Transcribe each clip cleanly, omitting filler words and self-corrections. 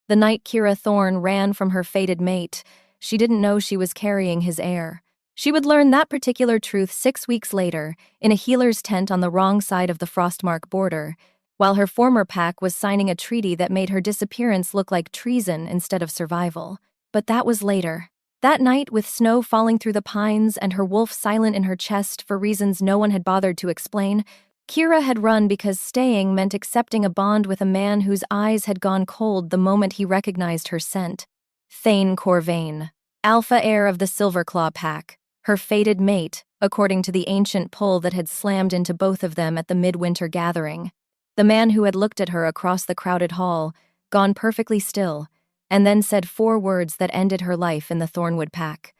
The night Kira Thorne ran from her fated mate, she didn't know she was carrying his heir. She would learn that particular truth 6 weeks later, in a healer's tent on the wrong side of the Frostmark border, while her former pack was signing a treaty that made her disappearance look like treason instead of survival. But that was later. That night, with snow falling through the pines and her wolf silent in her chest for reasons no one had bothered to explain, Kira had run because staying meant accepting a bond with a man whose eyes had gone cold the moment he recognized her scent. Thane Corvain, Alpha Heir of the Silverclaw pack, her fated mate, according to the ancient pull that had slammed into both of them at the midwinter gathering. The man who had looked at her across the crowded hall, gone perfectly still, and then said 4 words that ended her life in the Thornwood pack.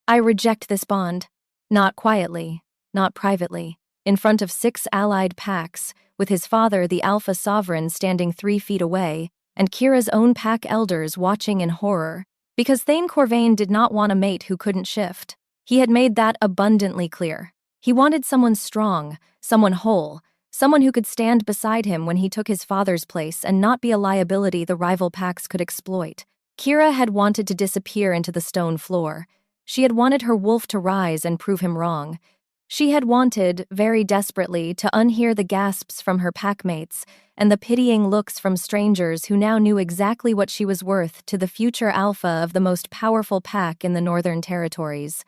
I reject this bond. Not quietly, not privately, in front of 6 allied packs, with his father, the Alpha Sovereign, standing 3 feet away, and Kira's own pack elders watching in horror, because Thane Corvain did not want a mate who couldn't shift. He had made that abundantly clear. He wanted someone strong, someone whole, someone who could stand beside him when he took his father's place and not be a liability the rival packs could exploit. Kira had wanted to disappear into the stone floor. She had wanted her wolf to rise and prove him wrong. She had wanted, very desperately, to unhear the gasps from her packmates and the pitying looks from strangers who now knew exactly what she was worth to the future alpha of the most powerful pack in the Northern Territories.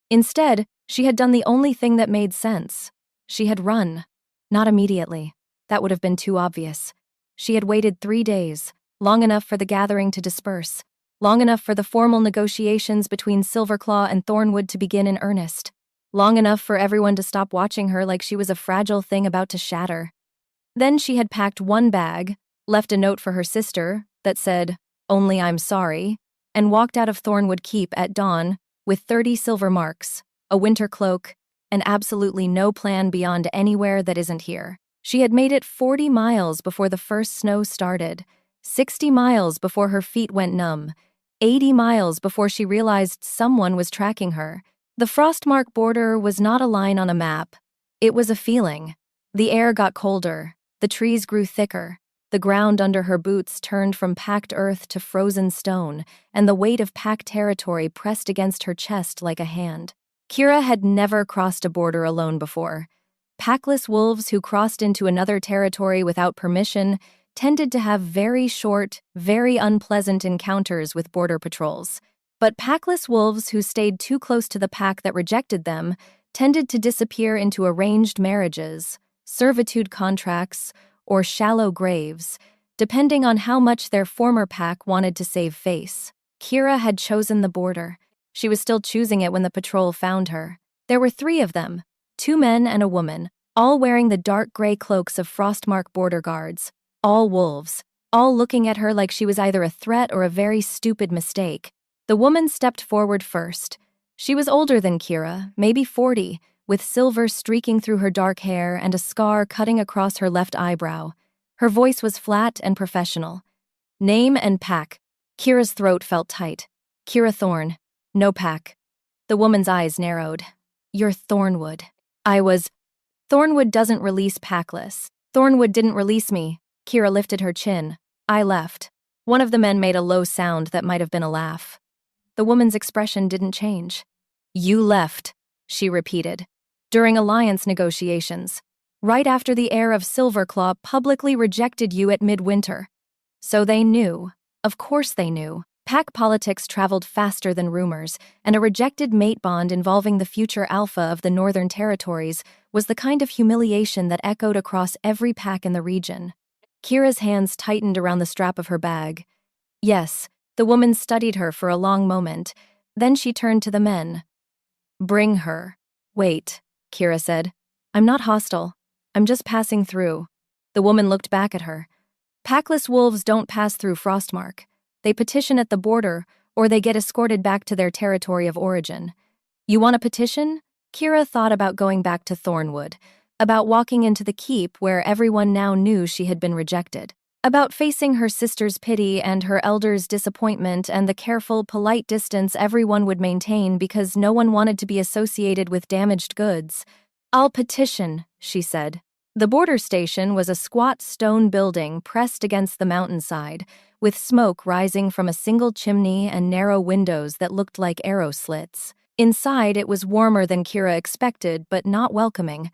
Instead, she had done the only thing that made sense. She had run. Not immediately. That would have been too obvious. She had waited 3 days, long enough for the gathering to disperse, long enough for the formal negotiations between Silverclaw and Thornwood to begin in earnest, long enough for everyone to stop watching her like she was a fragile thing about to shatter. Then she had packed 1 bag, left a note for her sister that said, "Only I'm sorry," and walked out of Thornwood Keep at dawn with 30 silver marks, a winter cloak, and absolutely no plan beyond anywhere that isn't here. She had made it 40 miles before the first snow started, 60 miles before her feet went numb, 80 miles before she realized someone was tracking her. The Frostmark border was not a line on a map. It was a feeling. The air got colder, the trees grew thicker, the ground under her boots turned from packed earth to frozen stone, and the weight of packed territory pressed against her chest like a hand. Kira had never crossed a border alone before. Packless wolves who crossed into another territory without permission tended to have very short, very unpleasant encounters with border patrols. But packless wolves who stayed too close to the pack that rejected them tended to disappear into arranged marriages, servitude contracts, or shallow graves, depending on how much their former pack wanted to save face. Kira had chosen the border. She was still choosing it when the patrol found her. There were 3 of them, 2 men and a woman, all wearing the dark gray cloaks of Frostmark border guards, all wolves, all looking at her like she was either a threat or a very stupid mistake. The woman stepped forward first. She was older than Kira, maybe 40, with silver streaking through her dark hair and a scar cutting across her left eyebrow. Her voice was flat and professional. Name and pack. Kira's throat felt tight. Kira Thorne. No pack. The woman's eyes narrowed. You're Thornwood. I was. Thornwood doesn't release packless. Thornwood didn't release me. Kira lifted her chin. I left. One of the men made a low sound that might have been a laugh. The woman's expression didn't change. You left, she repeated. During alliance negotiations. Right after the heir of Silverclaw publicly rejected you at midwinter. So they knew. Of course they knew. Pack politics traveled faster than rumors, and a rejected mate bond involving the future alpha of the Northern Territories was the kind of humiliation that echoed across every pack in the region. Kira's hands tightened around the strap of her bag. Yes, the woman studied her for a long moment. Then she turned to the men. Bring her. Wait, Kira said. I'm not hostile. I'm just passing through. The woman looked back at her. Packless wolves don't pass through Frostmark. They petition at the border, or they get escorted back to their territory of origin. You want a petition? Kira thought about going back to Thornwood, about walking into the keep where everyone now knew she had been rejected, about facing her sister's pity and her elder's disappointment and the careful, polite distance everyone would maintain because no one wanted to be associated with damaged goods. I'll petition, she said. The border station was a squat stone building pressed against the mountainside, with smoke rising from a single chimney and narrow windows that looked like arrow slits. Inside, it was warmer than Kira expected, but not welcoming.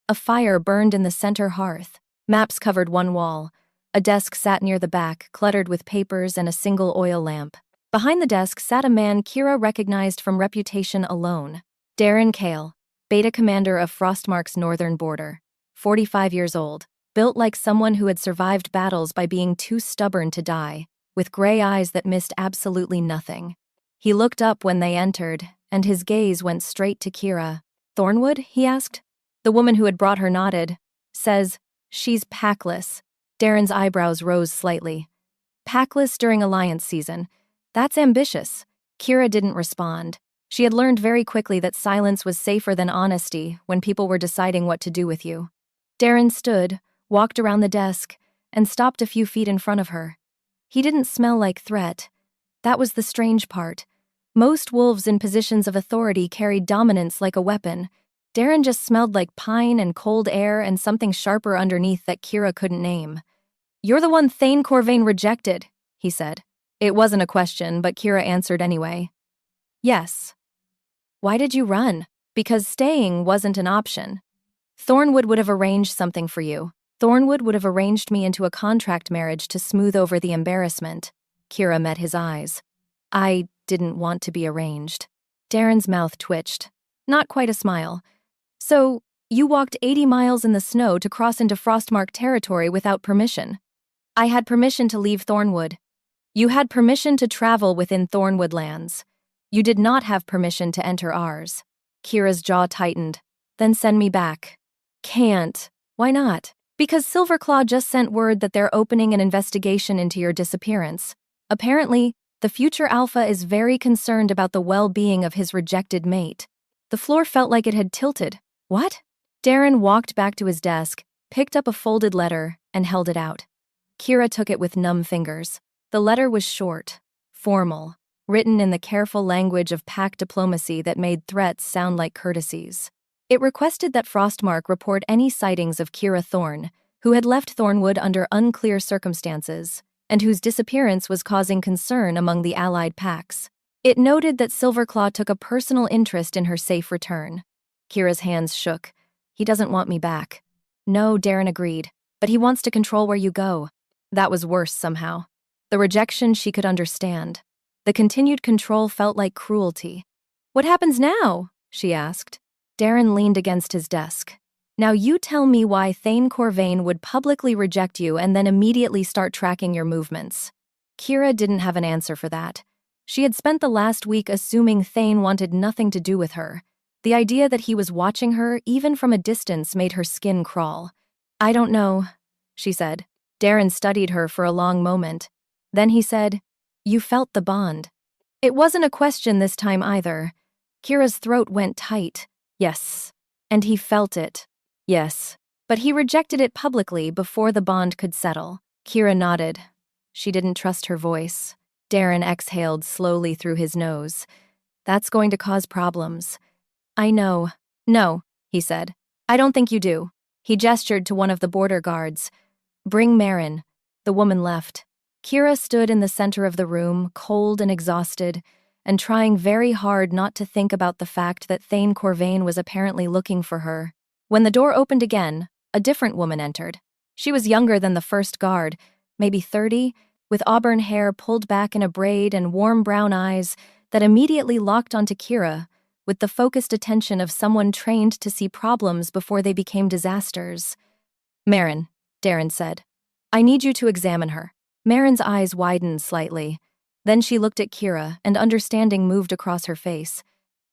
A fire burned in the center hearth. Maps covered one wall. A desk sat near the back, cluttered with papers and a single oil lamp. Behind the desk sat a man Kira recognized from reputation alone. Darren Kale, beta commander of Frostmark's northern border. 45 years old, built like someone who had survived battles by being too stubborn to die, with gray eyes that missed absolutely nothing. He looked up when they entered, and his gaze went straight to Kira. "Thornwood?" he asked. The woman who had brought her nodded. "Says, she's packless." Darren's eyebrows rose slightly. "Packless during alliance season. That's ambitious." Kira didn't respond. She had learned very quickly that silence was safer than honesty when people were deciding what to do with you. Darren stood, walked around the desk, and stopped a few feet in front of her. He didn't smell like threat. That was the strange part. Most wolves in positions of authority carried dominance like a weapon. Darren just smelled like pine and cold air and something sharper underneath that Kira couldn't name. "You're the one Thane Corvain rejected," he said. It wasn't a question, but Kira answered anyway. "Yes." "Why did you run?" "Because staying wasn't an option. Thornwood would have arranged something for you. Thornwood would have arranged me into a contract marriage to smooth over the embarrassment." Kira met his eyes. "I didn't want to be arranged." Darren's mouth twitched. Not quite a smile. "So, you walked 80 miles in the snow to cross into Frostmark territory without permission." "I had permission to leave Thornwood." "You had permission to travel within Thornwood lands. You did not have permission to enter ours." Kira's jaw tightened. "Then send me back." "Can't." "Why not?" "Because Silverclaw just sent word that they're opening an investigation into your disappearance. Apparently, the future Alpha is very concerned about the well-being of his rejected mate." The floor felt like it had tilted. "What?" Darren walked back to his desk, picked up a folded letter, and held it out. Kira took it with numb fingers. The letter was short, formal, written in the careful language of pack diplomacy that made threats sound like courtesies. It requested that Frostmark report any sightings of Kira Thorne, who had left Thornwood under unclear circumstances, and whose disappearance was causing concern among the allied packs. It noted that Silverclaw took a personal interest in her safe return. Kira's hands shook. "He doesn't want me back." "No," Darren agreed, "but he wants to control where you go." That was worse somehow. The rejection she could understand. The continued control felt like cruelty. "What happens now?" she asked. Darren leaned against his desk. "Now you tell me why Thane Corvain would publicly reject you and then immediately start tracking your movements." Kira didn't have an answer for that. She had spent the last week assuming Thane wanted nothing to do with her. The idea that he was watching her, even from a distance, made her skin crawl. "I don't know," she said. Darren studied her for a long moment. Then he said, "You felt the bond." It wasn't a question this time either. Kira's throat went tight. "Yes." "And he felt it." "Yes." "But he rejected it publicly before the bond could settle." Kira nodded. She didn't trust her voice. Darren exhaled slowly through his nose. "That's going to cause problems." "I know." "No," he said. "I don't think you do." He gestured to one of the border guards. "Bring Marin." The woman left. Kira stood in the center of the room, cold and exhausted, and trying very hard not to think about the fact that Thane Corvain was apparently looking for her. When the door opened again, a different woman entered. She was younger than the first guard, maybe 30, with auburn hair pulled back in a braid and warm brown eyes that immediately locked onto Kira, with the focused attention of someone trained to see problems before they became disasters. "Marin," Darren said. "I need you to examine her." Marin's eyes widened slightly. Then she looked at Kira, and understanding moved across her face.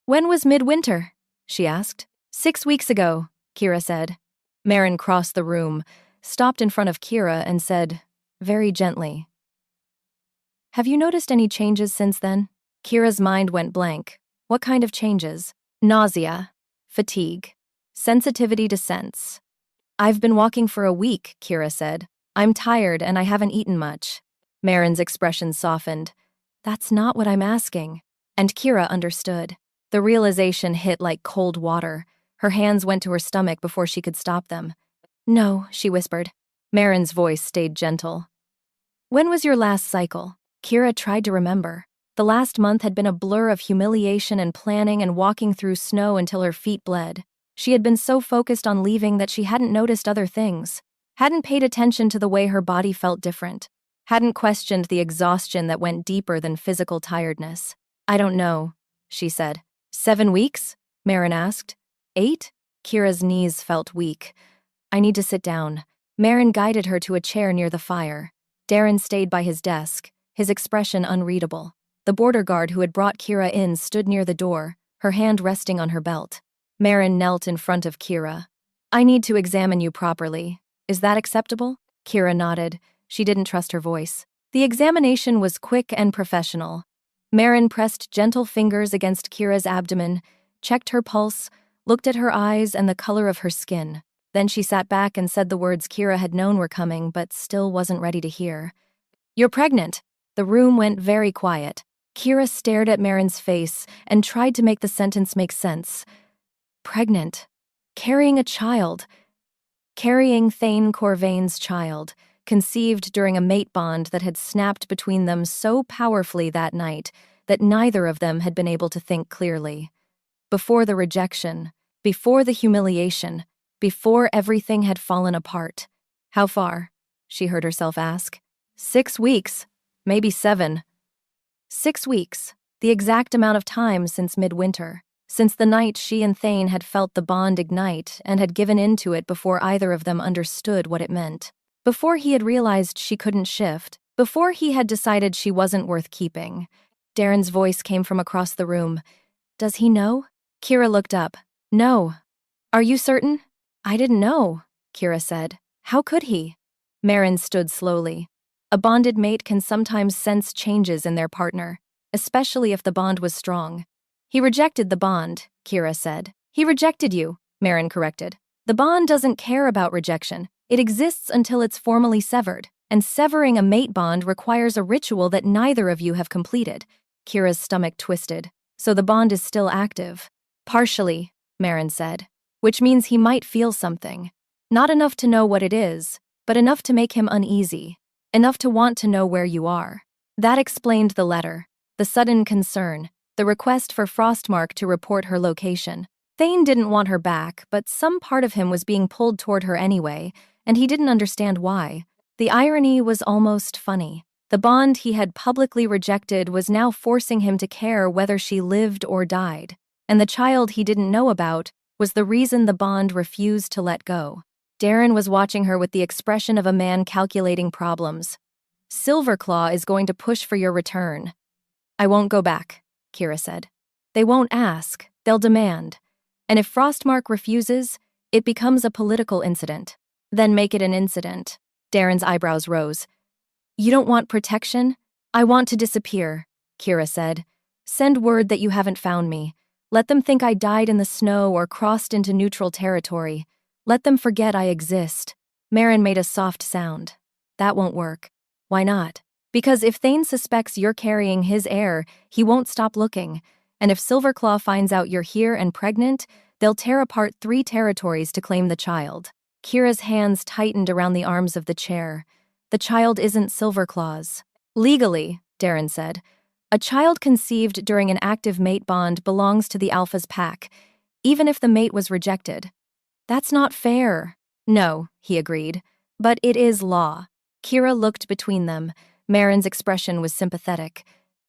"When was midwinter?" she asked. 6 weeks ago, Kira said. Marin crossed the room, stopped in front of Kira, and said, very gently, "Have you noticed any changes since then?" Kira's mind went blank. What kind of changes? Nausea, fatigue, sensitivity to scents. "I've been walking for a week," Kira said. "I'm tired and I haven't eaten much." Marin's expression softened. "That's not what I'm asking." And Kira understood. The realization hit like cold water. Her hands went to her stomach before she could stop them. "No," she whispered. Marin's voice stayed gentle. When was your last cycle? Kira tried to remember. The last month had been a blur of humiliation and planning and walking through snow until her feet bled. She had been so focused on leaving that she hadn't noticed other things, hadn't paid attention to the way her body felt different, hadn't questioned the exhaustion that went deeper than physical tiredness. I don't know, she said. 7 weeks? Marin asked. 8? Kira's knees felt weak. I need to sit down. Marin guided her to a chair near the fire. Darren stayed by his desk, his expression unreadable. The border guard who had brought Kira in stood near the door, her hand resting on her belt. Marin knelt in front of Kira. I need to examine you properly. Is that acceptable? Kira nodded. She didn't trust her voice. The examination was quick and professional. Marin pressed gentle fingers against Kira's abdomen, checked her pulse, looked at her eyes and the color of her skin. Then she sat back and said the words Kira had known were coming but still wasn't ready to hear. You're pregnant. The room went very quiet. Kira stared at Marin's face and tried to make the sentence make sense. Pregnant. Carrying a child. Carrying Thane Corvain's child, conceived during a mate bond that had snapped between them so powerfully that night that neither of them had been able to think clearly. Before the rejection, before the humiliation, before everything had fallen apart. How far? She heard herself ask. 6 weeks, maybe 7. 6 weeks, the exact amount of time since midwinter, since the night she and Thane had felt the bond ignite and had given into it before either of them understood what it meant. Before he had realized she couldn't shift, before he had decided she wasn't worth keeping. Darren's voice came from across the room. Does he know? Kira looked up. No. Are you certain? I didn't know, Kira said. How could he? Marin stood slowly. A bonded mate can sometimes sense changes in their partner, especially if the bond was strong. He rejected the bond, Kira said. He rejected you, Marin corrected. The bond doesn't care about rejection. It exists until it's formally severed, and severing a mate bond requires a ritual that neither of you have completed. Kira's stomach twisted. So the bond is still active. Partially, Marin said, which means he might feel something. Not enough to know what it is, but enough to make him uneasy. Enough to want to know where you are. That explained the letter, the sudden concern, the request for Frostmark to report her location. Thane didn't want her back, but some part of him was being pulled toward her anyway, and he didn't understand why. The irony was almost funny. The bond he had publicly rejected was now forcing him to care whether she lived or died, and the child he didn't know about was the reason the bond refused to let go. Darren was watching her with the expression of a man calculating problems. Silverclaw is going to push for your return. I won't go back, Kira said. They won't ask, they'll demand. And if Frostmark refuses, it becomes a political incident. Then make it an incident. Darren's eyebrows rose. You don't want protection? I want to disappear, Kira said. Send word that you haven't found me. Let them think I died in the snow or crossed into neutral territory. Let them forget I exist. Marin made a soft sound. That won't work. Why not? Because if Thane suspects you're carrying his heir, he won't stop looking. And if Silverclaw finds out you're here and pregnant, they'll tear apart 3 territories to claim the child. Kira's hands tightened around the arms of the chair. The child isn't Silverclaw's. Legally, Darren said, a child conceived during an active mate bond belongs to the Alpha's pack, even if the mate was rejected. That's not fair. No, he agreed, but it is law. Kira looked between them. Marin's expression was sympathetic.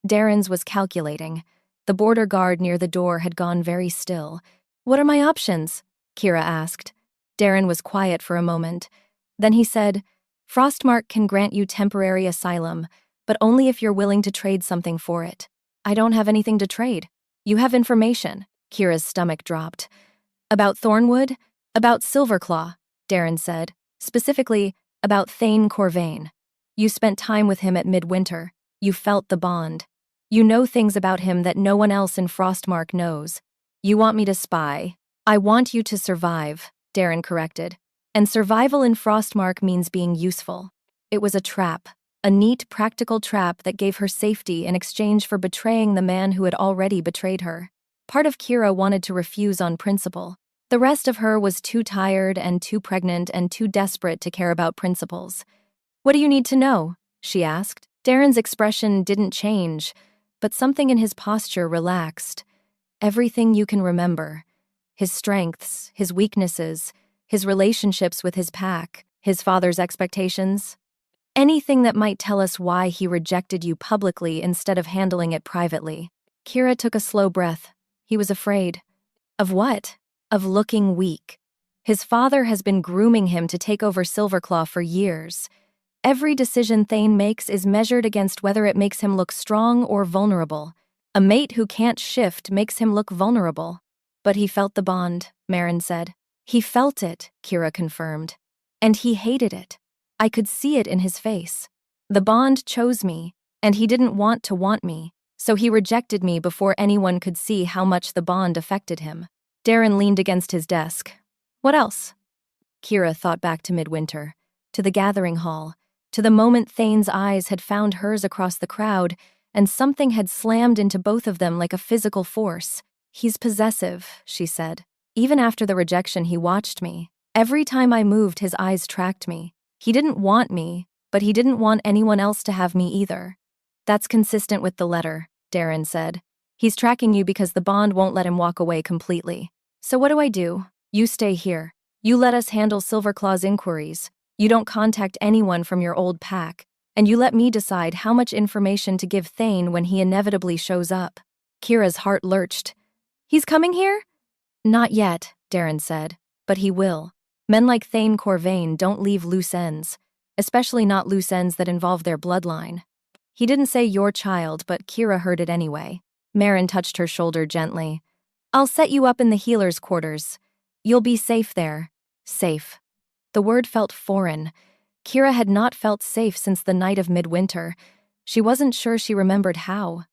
Darren's was calculating. The border guard near the door had gone very still. What are my options? Kira asked. Darren was quiet for a moment. Then he said, Frostmark can grant you temporary asylum, but only if you're willing to trade something for it. I don't have anything to trade. You have information. Kira's stomach dropped. About Thornwood? About Silverclaw, Darren said. Specifically, about Thane Corvain. You spent time with him at midwinter. You felt the bond. You know things about him that no one else in Frostmark knows. You want me to spy. I want you to survive, Darren corrected. And survival in Frostmark means being useful. It was a trap. A neat, practical trap that gave her safety in exchange for betraying the man who had already betrayed her. Part of Kira wanted to refuse on principle. The rest of her was too tired and too pregnant and too desperate to care about principles. What do you need to know? she asked. Darren's expression didn't change, but something in his posture relaxed. Everything you can remember. His strengths, his weaknesses, his relationships with his pack, his father's expectations. Anything that might tell us why he rejected you publicly instead of handling it privately. Kira took a slow breath. He was afraid. Of what? Of looking weak. His father has been grooming him to take over Silverclaw for years. Every decision Thane makes is measured against whether it makes him look strong or vulnerable. A mate who can't shift makes him look vulnerable. But he felt the bond, Marin said. He felt it, Kira confirmed. And he hated it. I could see it in his face. The bond chose me, and he didn't want to want me, so he rejected me before anyone could see how much the bond affected him. Darren leaned against his desk. What else? Kira thought back to midwinter, to the gathering hall, to the moment Thane's eyes had found hers across the crowd, and something had slammed into both of them like a physical force. He's possessive, she said. Even after the rejection, he watched me. Every time I moved, his eyes tracked me. He didn't want me, but he didn't want anyone else to have me either. That's consistent with the letter, Darren said. He's tracking you because the bond won't let him walk away completely. So what do? You stay here. You let us handle Silverclaw's inquiries. You don't contact anyone from your old pack. And you let me decide how much information to give Thane when he inevitably shows up. Kira's heart lurched. He's coming here? Not yet, Darren said. But he will. Men like Thane Corvain don't leave loose ends, especially not loose ends that involve their bloodline. He didn't say your child, but Kira heard it anyway. Marin touched her shoulder gently. I'll set you up in the healer's quarters. You'll be safe there. Safe. The word felt foreign. Kira had not felt safe since the night of midwinter. She wasn't sure she remembered how.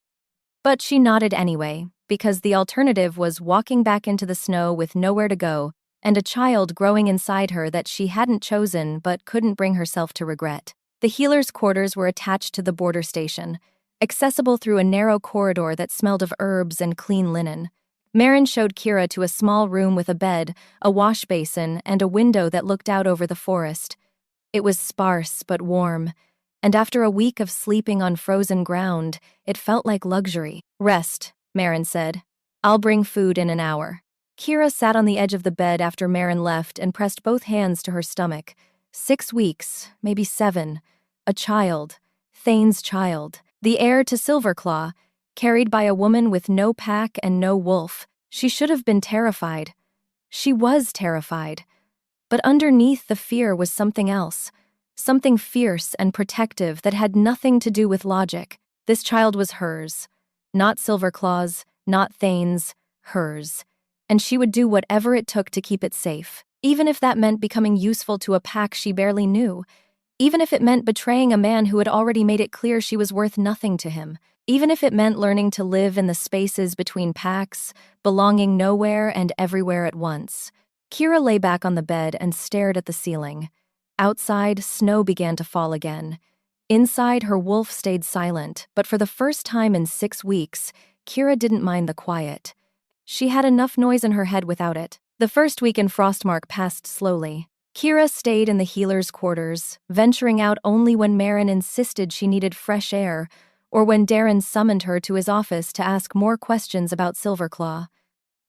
But she nodded anyway, because the alternative was walking back into the snow with nowhere to go, and a child growing inside her that she hadn't chosen but couldn't bring herself to regret. The healer's quarters were attached to the border station, accessible through a narrow corridor that smelled of herbs and clean linen. Marin showed Kira to a small room with a bed, a wash basin, and a window that looked out over the forest. It was sparse but warm, and after a week of sleeping on frozen ground, it felt like luxury. Rest, Marin said. I'll bring food in an hour. Kira sat on the edge of the bed after Marin left and pressed both hands to her stomach. 6 weeks, maybe 7. A child. Thane's child. The heir to Silverclaw, carried by a woman with no pack and no wolf. She should have been terrified. She was terrified. But underneath the fear was something else. Something fierce and protective that had nothing to do with logic. This child was hers. Not Silverclaw's, not Thane's, hers. And she would do whatever it took to keep it safe, even if that meant becoming useful to a pack she barely knew, even if it meant betraying a man who had already made it clear she was worth nothing to him, even if it meant learning to live in the spaces between packs, belonging nowhere and everywhere at once. Kira lay back on the bed and stared at the ceiling. Outside, snow began to fall again. Inside, her wolf stayed silent, but for the first time in 6 weeks, Kira didn't mind the quiet. She had enough noise in her head without it. The first week in Frostmark passed slowly. Kira stayed in the healer's quarters, venturing out only when Marin insisted she needed fresh air, or when Darren summoned her to his office to ask more questions about Silverclaw.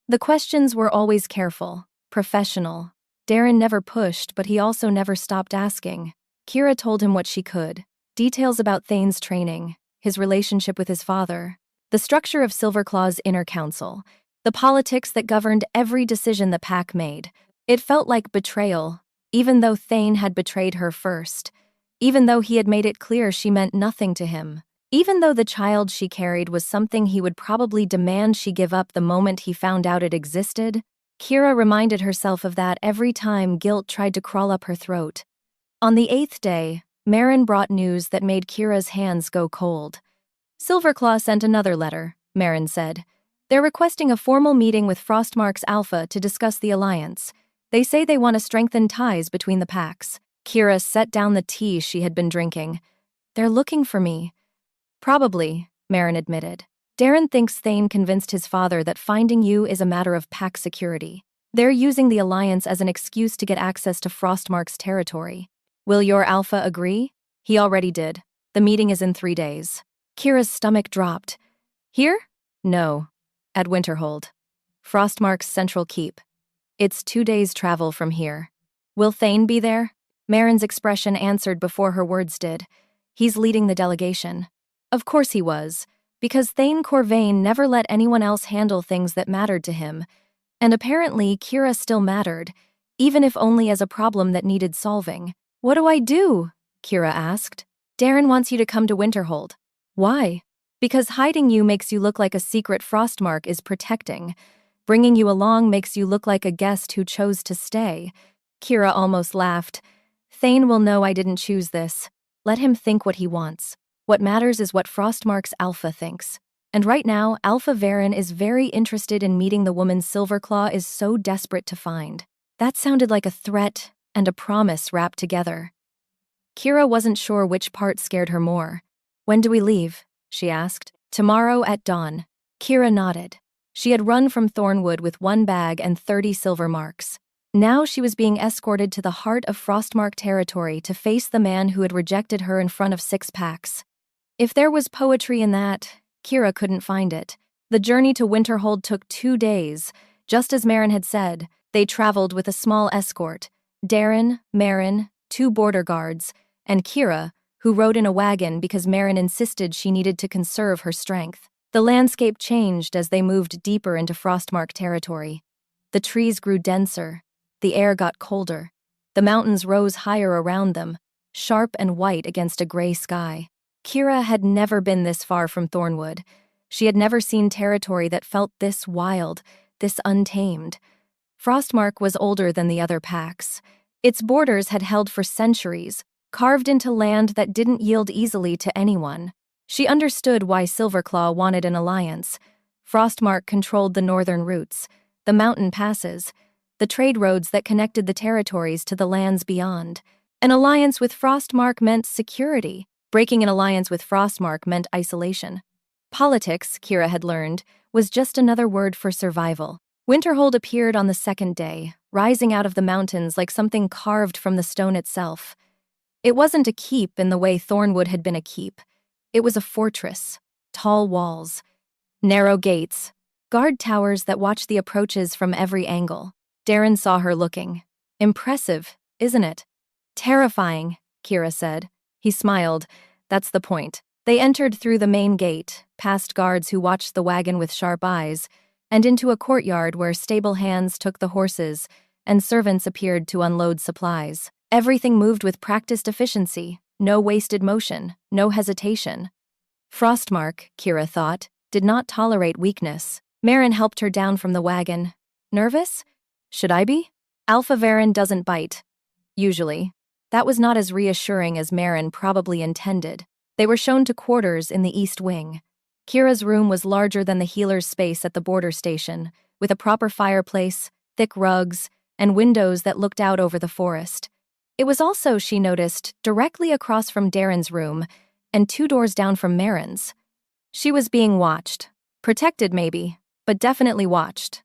The questions were always careful, professional. Darren never pushed, but he also never stopped asking. Kira told him what she could. Details about Thane's training, his relationship with his father, the structure of Silverclaw's inner council, the politics that governed every decision the pack made. It felt like betrayal, even though Thane had betrayed her first, even though he had made it clear she meant nothing to him, even though the child she carried was something he would probably demand she give up the moment he found out it existed. Kira reminded herself of that every time guilt tried to crawl up her throat. On the 8th day, Marin brought news that made Kira's hands go cold. Silverclaw sent another letter, Marin said. They're requesting a formal meeting with Frostmark's Alpha to discuss the alliance. They say they want to strengthen ties between the packs. Kira set down the tea she had been drinking. They're looking for me. Probably, Marin admitted. Darren thinks Thane convinced his father that finding you is a matter of pack security. They're using the alliance as an excuse to get access to Frostmark's territory. Will your Alpha agree? He already did. The meeting is in 3 days. Kira's stomach dropped. Here? No. At Winterhold. Frostmark's central keep. It's 2 days' travel from here. Will Thane be there? Marin's expression answered before her words did. He's leading the delegation. Of course he was, because Thane Corvain never let anyone else handle things that mattered to him. And apparently Kira still mattered, even if only as a problem that needed solving. What do I do? Kira asked. Darren wants you to come to Winterhold. Why? Because hiding you makes you look like a secret Frostmark is protecting. Bringing you along makes you look like a guest who chose to stay. Kira almost laughed. Thane will know I didn't choose this. Let him think what he wants. What matters is what Frostmark's Alpha thinks. And right now, Alpha Heir is very interested in meeting the woman Silverclaw is so desperate to find. That sounded like a threat and a promise wrapped together. Kira wasn't sure which part scared her more. When do we leave? She asked. Tomorrow at dawn. Kira nodded. She had run from Thornwood with 1 bag and 30 silver marks. Now she was being escorted to the heart of Frostmark territory to face the man who had rejected her in front of 6 packs. If there was poetry in that, Kira couldn't find it. The journey to Winterhold took 2 days. Just as Marin had said, they traveled with a small escort. Darren, Marin, 2 border guards, and Kira, who rode in a wagon because Marin insisted she needed to conserve her strength. The landscape changed as they moved deeper into Frostmark territory. The trees grew denser. The air got colder. The mountains rose higher around them, sharp and white against a gray sky. Kira had never been this far from Thornwood. She had never seen territory that felt this wild, this untamed. Frostmark was older than the other packs. Its borders had held for centuries, carved into land that didn't yield easily to anyone. She understood why Silverclaw wanted an alliance. Frostmark controlled the northern routes, the mountain passes, the trade roads that connected the territories to the lands beyond. An alliance with Frostmark meant security. Breaking an alliance with Frostmark meant isolation. Politics, Kira had learned, was just another word for survival. Winterhold appeared on the 2nd day, rising out of the mountains like something carved from the stone itself. It wasn't a keep in the way Thornwood had been a keep. It was a fortress, tall walls, narrow gates, guard towers that watched the approaches from every angle. Darren saw her looking. Impressive, isn't it? Terrifying, Kira said. He smiled. That's the point. They entered through the main gate, past guards who watched the wagon with sharp eyes, and into a courtyard where stable hands took the horses and servants appeared to unload supplies. Everything moved with practiced efficiency, no wasted motion, no hesitation. Frostmark, Kira thought, did not tolerate weakness. Marin helped her down from the wagon. Nervous? Should I be? Alpha Heir doesn't bite. Usually. That was not as reassuring as Marin probably intended. They were shown to quarters in the east wing. Kira's room was larger than the healer's space at the border station, with a proper fireplace, thick rugs, and windows that looked out over the forest. It was also, she noticed, directly across from Darren's room, and 2 doors down from Marin's. She was being watched. Protected, maybe, but definitely watched.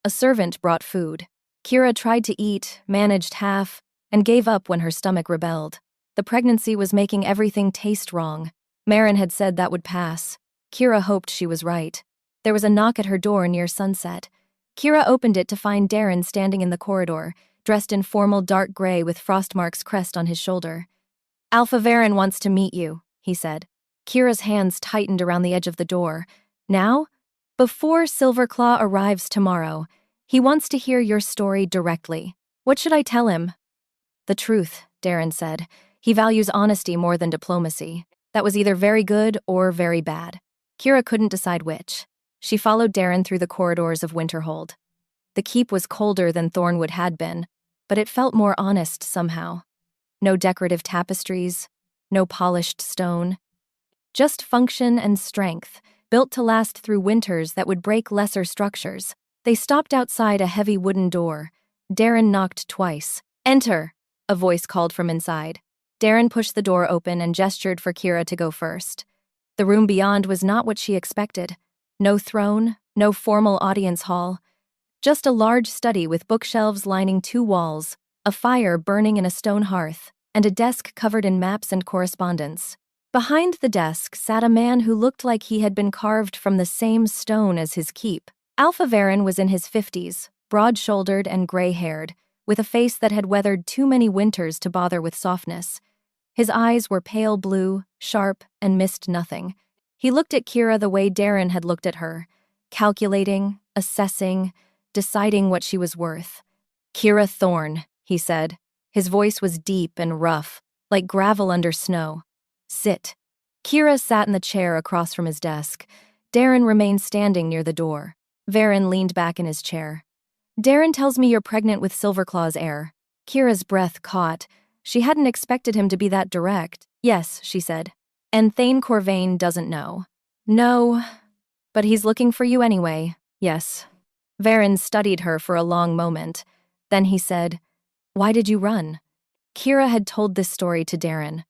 A servant brought food. Kira tried to eat, managed half, and gave up when her stomach rebelled. The pregnancy was making everything taste wrong. Marin had said that would pass. Kira hoped she was right. There was a knock at her door near sunset. Kira opened it to find Darren standing in the corridor, dressed in formal dark gray with Frostmark's crest on his shoulder. Alpha Heir wants to meet you, he said. Kira's hands tightened around the edge of the door. Now? Before Silverclaw arrives tomorrow, he wants to hear your story directly. What should I tell him? The truth, Darren said. He values honesty more than diplomacy. That was either very good or very bad. Kira couldn't decide which. She followed Darren through the corridors of Winterhold. The keep was colder than Thornwood had been, but it felt more honest somehow. No decorative tapestries, no polished stone. Just function and strength, built to last through winters that would break lesser structures. They stopped outside a heavy wooden door. Darren knocked twice. Enter, a voice called from inside. Darren pushed the door open and gestured for Kira to go first. The room beyond was not what she expected. No throne, no formal audience hall. Just a large study with bookshelves lining 2 walls, a fire burning in a stone hearth, and a desk covered in maps and correspondence. Behind the desk sat a man who looked like he had been carved from the same stone as his keep. Alpha Heir was in his 50s, broad-shouldered and gray-haired, with a face that had weathered too many winters to bother with softness. His eyes were pale blue, sharp, and missed nothing. He looked at Kira the way Darren had looked at her, calculating, assessing, deciding what she was worth. "Kira Thorne," he said. His voice was deep and rough, like gravel under snow. "Sit." Kira sat in the chair across from his desk. Darren remained standing near the door. Varen leaned back in his chair. "Darren tells me you're pregnant with Silverclaw's heir." Kira's breath caught. She hadn't expected him to be that direct. "Yes," she said. "And Thane Corvain doesn't know." "No, but he's looking for you anyway." "Yes." Varen studied her for a long moment. Then he said, "Why did you run?" Kira had told this story to Darren.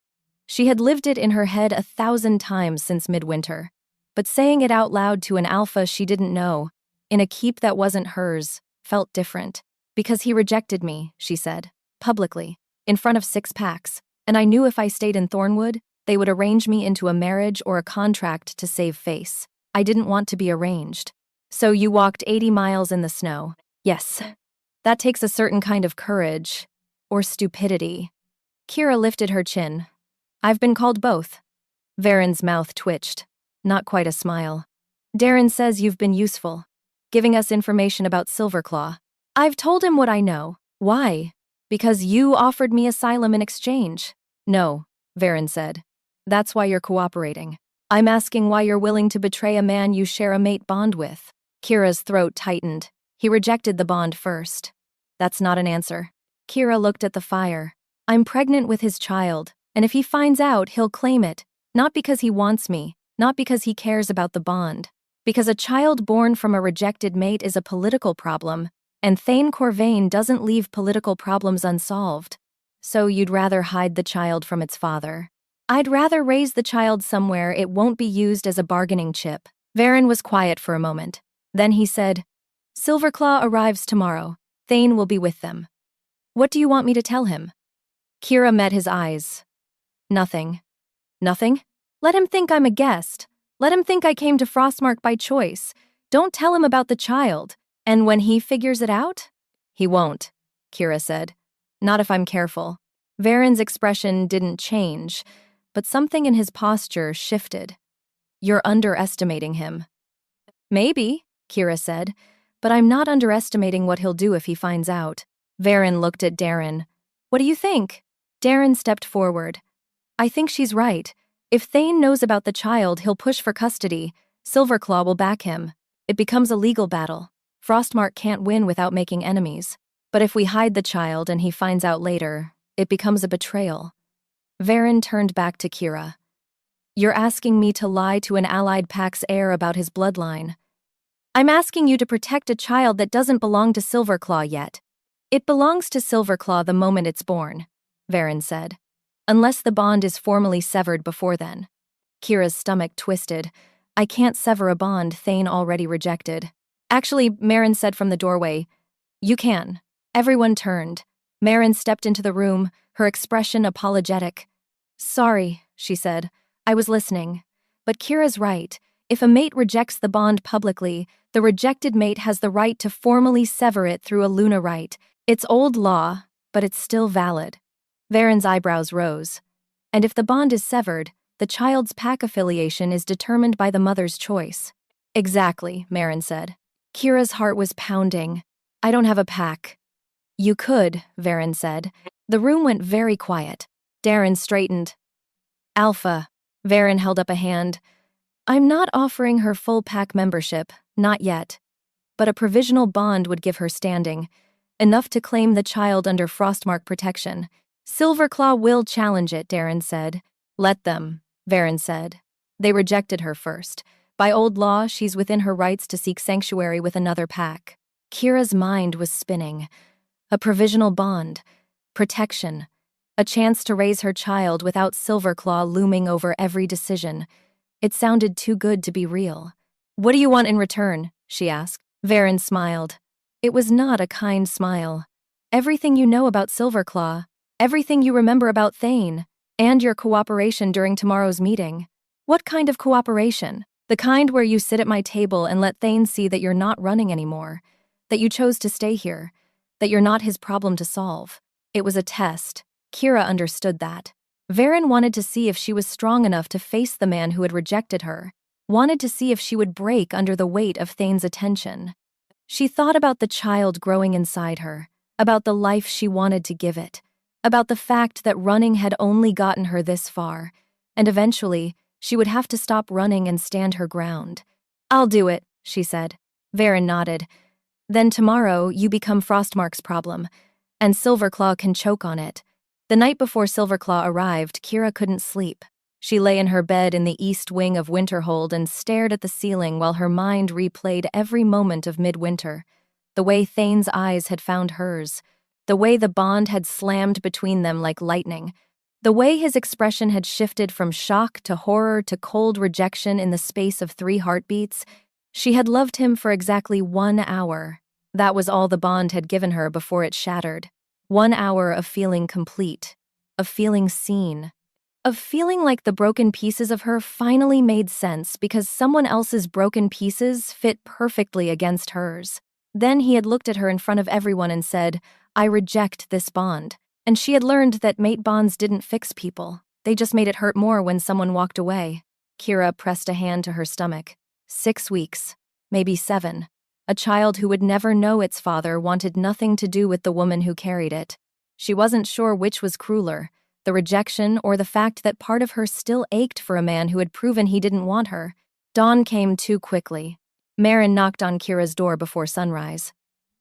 She had lived it in her head 1,000 times since midwinter. But saying it out loud to an alpha she didn't know, in a keep that wasn't hers, felt different. "Because he rejected me," she said, publicly, in front of 6 packs, and I knew if I stayed in Thornwood, they would arrange me into a marriage or a contract to save face. I didn't want to be arranged. "So you walked 80 miles in the snow." "Yes. That takes a certain kind of courage. Or stupidity." Kira lifted her chin. "I've been called both." Varen's mouth twitched. Not quite a smile. "Darren says you've been useful, giving us information about Silverclaw." "I've told him what I know." "Why?" "Because you offered me asylum in exchange." "No," Varen said. "That's why you're cooperating. I'm asking why you're willing to betray a man you share a mate bond with." Kira's throat tightened. He rejected the bond first. "That's not an answer." Kira looked at the fire. "I'm pregnant with his child, and if he finds out, he'll claim it. Not because he wants me, not because he cares about the bond. Because a child born from a rejected mate is a political problem, and Thane Corvain doesn't leave political problems unsolved. So you'd rather hide the child from its father." "I'd rather raise the child somewhere it won't be used as a bargaining chip." Varen was quiet for a moment. Then he said, "Silverclaw arrives tomorrow. Thane will be with them. What do you want me to tell him?" Kira met his eyes. "Nothing." "Nothing? Let him think I'm a guest. Let him think I came to Frostmark by choice. Don't tell him about the child. And when he figures it out?" "He won't," Kira said. "Not if I'm careful." Varen's expression didn't change, but something in his posture shifted. "You're underestimating him." "Maybe," Kira said, "but I'm not underestimating what he'll do if he finds out." Varen looked at Darren. "What do you think?" Darren stepped forward. "I think she's right. If Thane knows about the child, he'll push for custody. Silverclaw will back him. It becomes a legal battle. Frostmark can't win without making enemies. But if we hide the child and he finds out later, it becomes a betrayal." Varen turned back to Kira. "You're asking me to lie to an allied pack's heir about his bloodline. I'm asking you to protect a child that doesn't belong to Silverclaw yet." "It belongs to Silverclaw the moment it's born," Varen said. "Unless the bond is formally severed before then." Kira's stomach twisted. "I can't sever a bond Thane already rejected." "Actually," Marin said from the doorway, "you can." Everyone turned. Marin stepped into the room, her expression apologetic. "Sorry," she said. "I was listening. But Kira's right. If a mate rejects the bond publicly, the rejected mate has the right to formally sever it through a Luna rite. It's old law, but it's still valid." Varen's eyebrows rose. "And if the bond is severed, the child's pack affiliation is determined by the mother's choice." "Exactly," Marin said. Kira's heart was pounding. "I don't have a pack." "You could," Varen said. The room went very quiet. Darren straightened. "Alpha." Varen held up a hand. "I'm not offering her full pack membership, not yet. But a provisional bond would give her standing, enough to claim the child under Frostmark protection." "Silverclaw will challenge it," Darren said. "Let them," Varen said. "They rejected her first. By old law, she's within her rights to seek sanctuary with another pack." Kira's mind was spinning. A provisional bond. Protection. A chance to raise her child without Silverclaw looming over every decision. It sounded too good to be real. "What do you want in return?" she asked. Varen smiled. It was not a kind smile. "Everything you know about Silverclaw. Everything you remember about Thane. And your cooperation during tomorrow's meeting. What kind of cooperation? The kind where you sit at my table and let Thane see that you're not running anymore, that you chose to stay here, that you're not his problem to solve. It was a test. Kira understood that. Varen wanted to see if she was strong enough to face the man who had rejected her, wanted to see if she would break under the weight of Thane's attention. She thought about the child growing inside her, about the life she wanted to give it, about the fact that running had only gotten her this far, and eventually, she would have to stop running and stand her ground. "I'll do it," she said. Varen nodded. "Then tomorrow, you become Frostmark's problem, and Silverclaw can choke on it." The night before Silverclaw arrived, Kira couldn't sleep. She lay in her bed in the east wing of Winterhold and stared at the ceiling while her mind replayed every moment of midwinter. The way Thane's eyes had found hers. The way the bond had slammed between them like lightning. The way his expression had shifted from shock to horror to cold rejection in the space of 3 heartbeats. She had loved him for exactly 1 hour. That was all the bond had given her before it shattered. 1 hour of feeling complete. Of feeling seen. Of feeling like the broken pieces of her finally made sense because someone else's broken pieces fit perfectly against hers. Then he had looked at her in front of everyone and said, "I reject this bond." And she had learned that mate bonds didn't fix people. They just made it hurt more when someone walked away. Kira pressed a hand to her stomach. 6 weeks. Maybe 7. A child who would never know its father wanted nothing to do with the woman who carried it. She wasn't sure which was crueler, the rejection or the fact that part of her still ached for a man who had proven he didn't want her. Dawn came too quickly. Marin knocked on Kira's door before sunrise.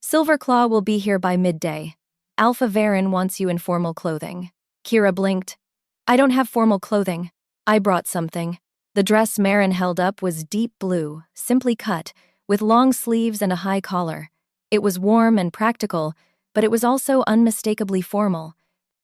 "Silverclaw will be here by midday. Alpha Varen wants you in formal clothing." Kira blinked. "I don't have formal clothing. I brought something." The dress Marin held up was deep blue, simply cut, with long sleeves and a high collar. It was warm and practical, but it was also unmistakably formal.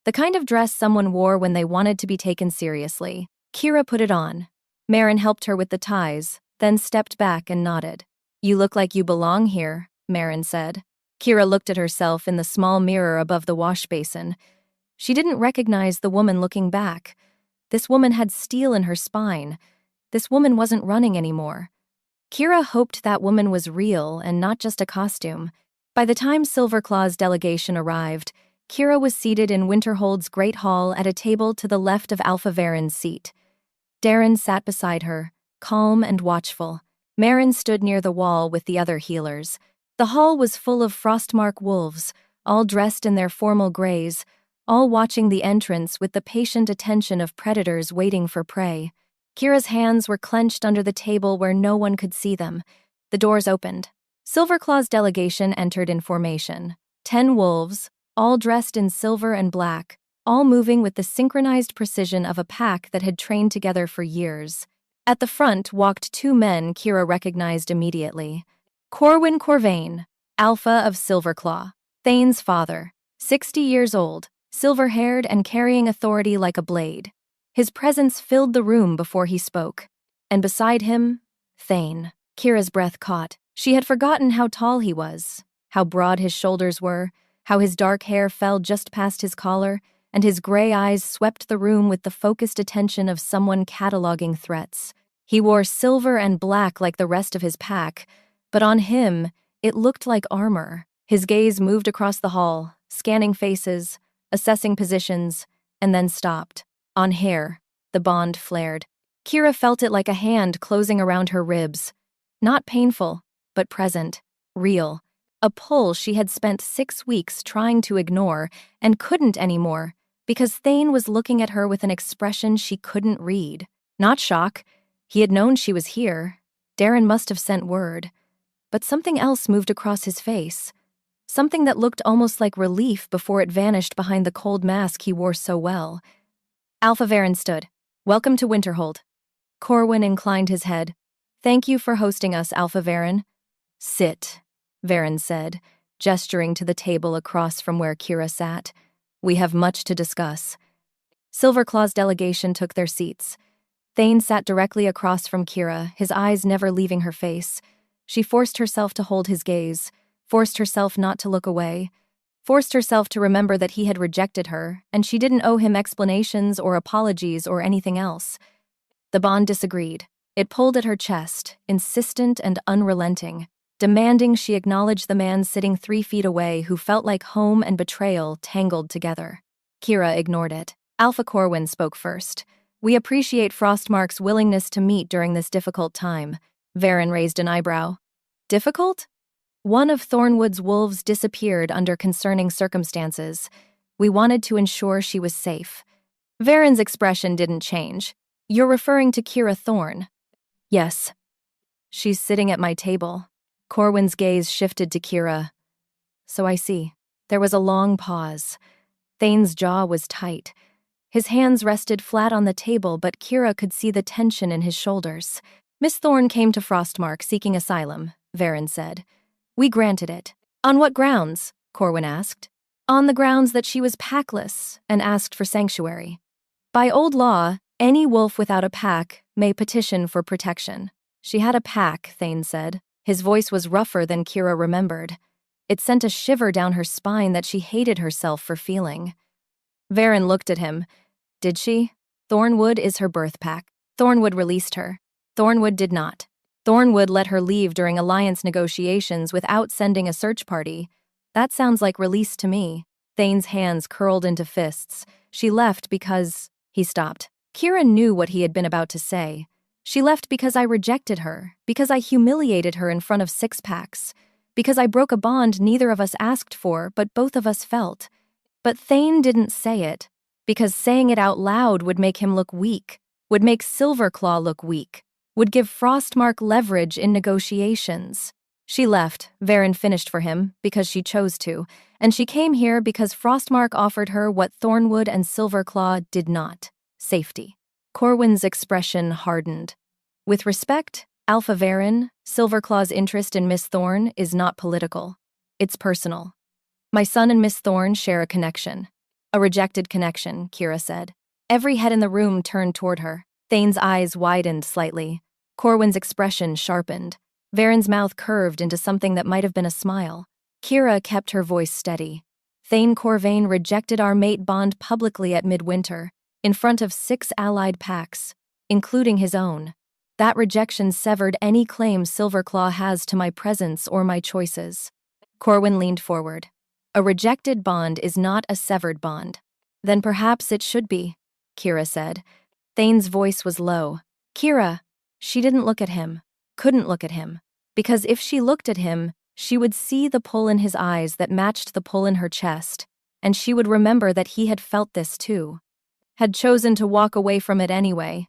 The kind of dress someone wore when they wanted to be taken seriously. Kira put it on. Marin helped her with the ties, then stepped back and nodded. "You look like you belong here," Marin said. Kira looked at herself in the small mirror above the wash basin. She didn't recognize the woman looking back. This woman had steel in her spine. This woman wasn't running anymore. Kira hoped that woman was real and not just a costume. By the time Silverclaw's delegation arrived, Kira was seated in Winterhold's great hall at a table to the left of Alpha Varen's seat. Darren sat beside her, calm and watchful. Marin stood near the wall with the other healers. The hall was full of Frostmark wolves, all dressed in their formal grays, all watching the entrance with the patient attention of predators waiting for prey. Kira's hands were clenched under the table where no one could see them. The doors opened. Silverclaw's delegation entered in formation. 10 wolves, all dressed in silver and black, all moving with the synchronized precision of a pack that had trained together for years. At the front walked 2 men Kira recognized immediately. Corvain, Alpha of Silverclaw, Thane's father, 60 years old, silver-haired and carrying authority like a blade. His presence filled the room before he spoke. And beside him, Thane. Kira's breath caught. She had forgotten how tall he was, how broad his shoulders were, how his dark hair fell just past his collar, and his gray eyes swept the room with the focused attention of someone cataloging threats. He wore silver and black like the rest of his pack, but on him, it looked like armor. His gaze moved across the hall, scanning faces, assessing positions, and then stopped. On hair, the bond flared. Kira felt it like a hand closing around her ribs. Not painful, but present, real. A pull she had spent 6 weeks trying to ignore and couldn't anymore because Thane was looking at her with an expression she couldn't read. Not shock. He had known she was here. Darren must have sent word. But something else moved across his face. Something that looked almost like relief before it vanished behind the cold mask he wore so well. Alpha Varen stood. "Welcome to Winterhold." Corwin inclined his head. "Thank you for hosting us, Alpha Varen." "Sit," Varen said, gesturing to the table across from where Kira sat. "We have much to discuss." Silverclaw's delegation took their seats. Thane sat directly across from Kira, his eyes never leaving her face. She forced herself to hold his gaze, forced herself not to look away. forced herself to remember that he had rejected her, and she didn't owe him explanations or apologies or anything else. The bond disagreed. It pulled at her chest, insistent and unrelenting, demanding she acknowledge the man sitting 3 feet away who felt like home and betrayal tangled together. Kira ignored it. Alpha Corvain spoke first. "We appreciate Frostmark's willingness to meet during this difficult time." Varen raised an eyebrow. "Difficult?" "One of Thornwood's wolves disappeared under concerning circumstances. We wanted to ensure she was safe." Varen's expression didn't change. "You're referring to Kira Thorne?" "Yes." "She's sitting at my table." Corwin's gaze shifted to Kira. "So I see." There was a long pause. Thane's jaw was tight. His hands rested flat on the table, but Kira could see the tension in his shoulders. "Miss Thorne came to Frostmark seeking asylum," Varen said. "We granted it." "On what grounds?" Corwin asked. "On the grounds that she was packless and asked for sanctuary. By old law, any wolf without a pack may petition for protection." "She had a pack," Thane said. His voice was rougher than Kira remembered. It sent a shiver down her spine that she hated herself for feeling. Varen looked at him. "Did she?" "Thornwood is her birth pack. Thornwood released her." "Thornwood did not. Thornwood let her leave during alliance negotiations without sending a search party. That sounds like release to me." Thane's hands curled into fists. "She left because—" He stopped. Kira knew what he had been about to say. "She left because I rejected her, because I humiliated her in front of 6-packs, because I broke a bond neither of us asked for but both of us felt." But Thane didn't say it, because saying it out loud would make him look weak, would make Silverclaw look weak, would give Frostmark leverage in negotiations. "She left," Varen finished for him, "because she chose to, and she came here because Frostmark offered her what Thornwood and Silverclaw did not: safety." Corwin's expression hardened. "With respect, Alpha Varen, Silverclaw's interest in Miss Thorne is not political. It's personal. My son and Miss Thorne share a connection." "A rejected connection," Kira said. Every head in the room turned toward her. Thane's eyes widened slightly. Corwin's expression sharpened. Varen's mouth curved into something that might have been a smile. Kira kept her voice steady. "Thane Corvain rejected our mate bond publicly at midwinter, in front of 6 allied packs, including his own. That rejection severed any claim Silverclaw has to my presence or my choices." Corwin leaned forward. "A rejected bond is not a severed bond." "Then perhaps it should be," Kira said. Thane's voice was low. "Kira." She didn't look at him, couldn't look at him, because if she looked at him, she would see the pull in his eyes that matched the pull in her chest, and she would remember that he had felt this too, had chosen to walk away from it anyway.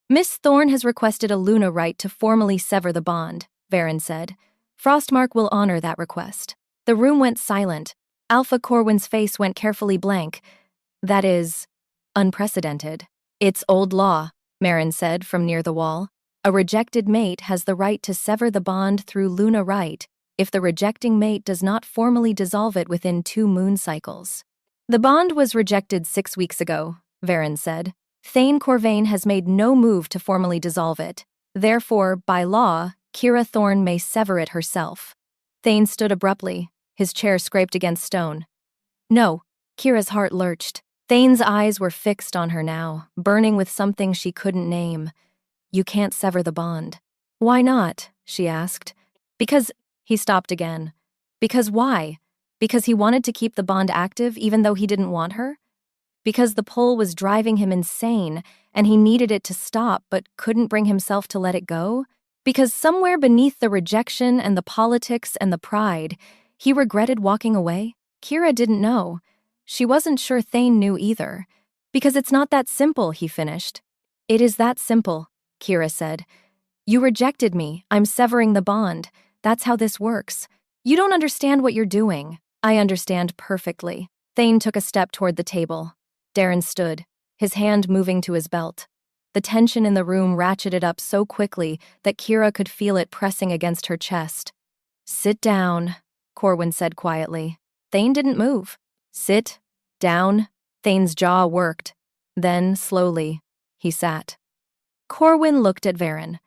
"Miss Thorne has requested a Luna right to formally sever the bond," Varen said. "Frostmark will honor that request." The room went silent. Alpha Corwin's face went carefully blank. "That is unprecedented." "It's old law," Marin said from near the wall. "A rejected mate has the right to sever the bond through Luna right if the rejecting mate does not formally dissolve it within 2 moon cycles." "The bond was rejected 6 weeks ago," Varen said. "Thane Corvain has made no move to formally dissolve it. Therefore, by law, Kira Thorne may sever it herself." Thane stood abruptly. His chair scraped against stone. "No." Kira's heart lurched. Thane's eyes were fixed on her now, burning with something she couldn't name. "You can't sever the bond." "Why not?" she asked. "Because—" He stopped again. "Because why? Because he wanted to keep the bond active even though he didn't want her? Because the pull was driving him insane and he needed it to stop but couldn't bring himself to let it go? Because somewhere beneath the rejection and the politics and the pride, he regretted walking away? Kira didn't know. She wasn't sure Thane knew either. "Because it's not that simple," he finished. "It is that simple," Kira said. "You rejected me. I'm severing the bond. That's how this works. You don't understand what you're doing." "I understand perfectly." Thane took a step toward the table. Darren stood, his hand moving to his belt. The tension in the room ratcheted up so quickly that Kira could feel it pressing against her chest. "Sit down," Corwin said quietly. Thane didn't move. "Sit down." Thane's jaw worked. Then, slowly, he sat. Corwin looked at Varen.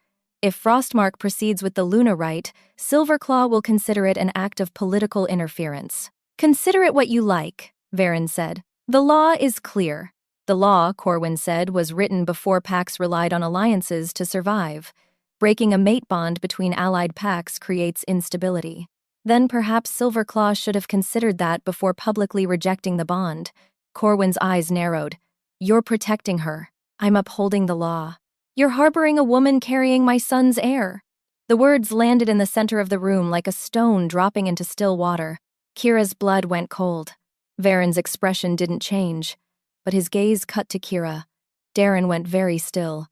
"If Frostmark proceeds with the Luna Rite, Silverclaw will consider it an act of political interference." Consider it what you like, Varen said. The law is clear. The law, Corwin said, was written before packs relied on alliances to survive. Breaking a mate bond between allied packs creates instability. Then perhaps Silverclaw should have considered that before publicly rejecting the bond. Corwin's eyes narrowed. You're protecting her. I'm upholding the law. You're harboring a woman carrying my son's heir. The words landed in the center of the room like a stone dropping into still water. Kira's blood went cold. Varen's expression didn't change, but his gaze cut to Kira. Darren went very still.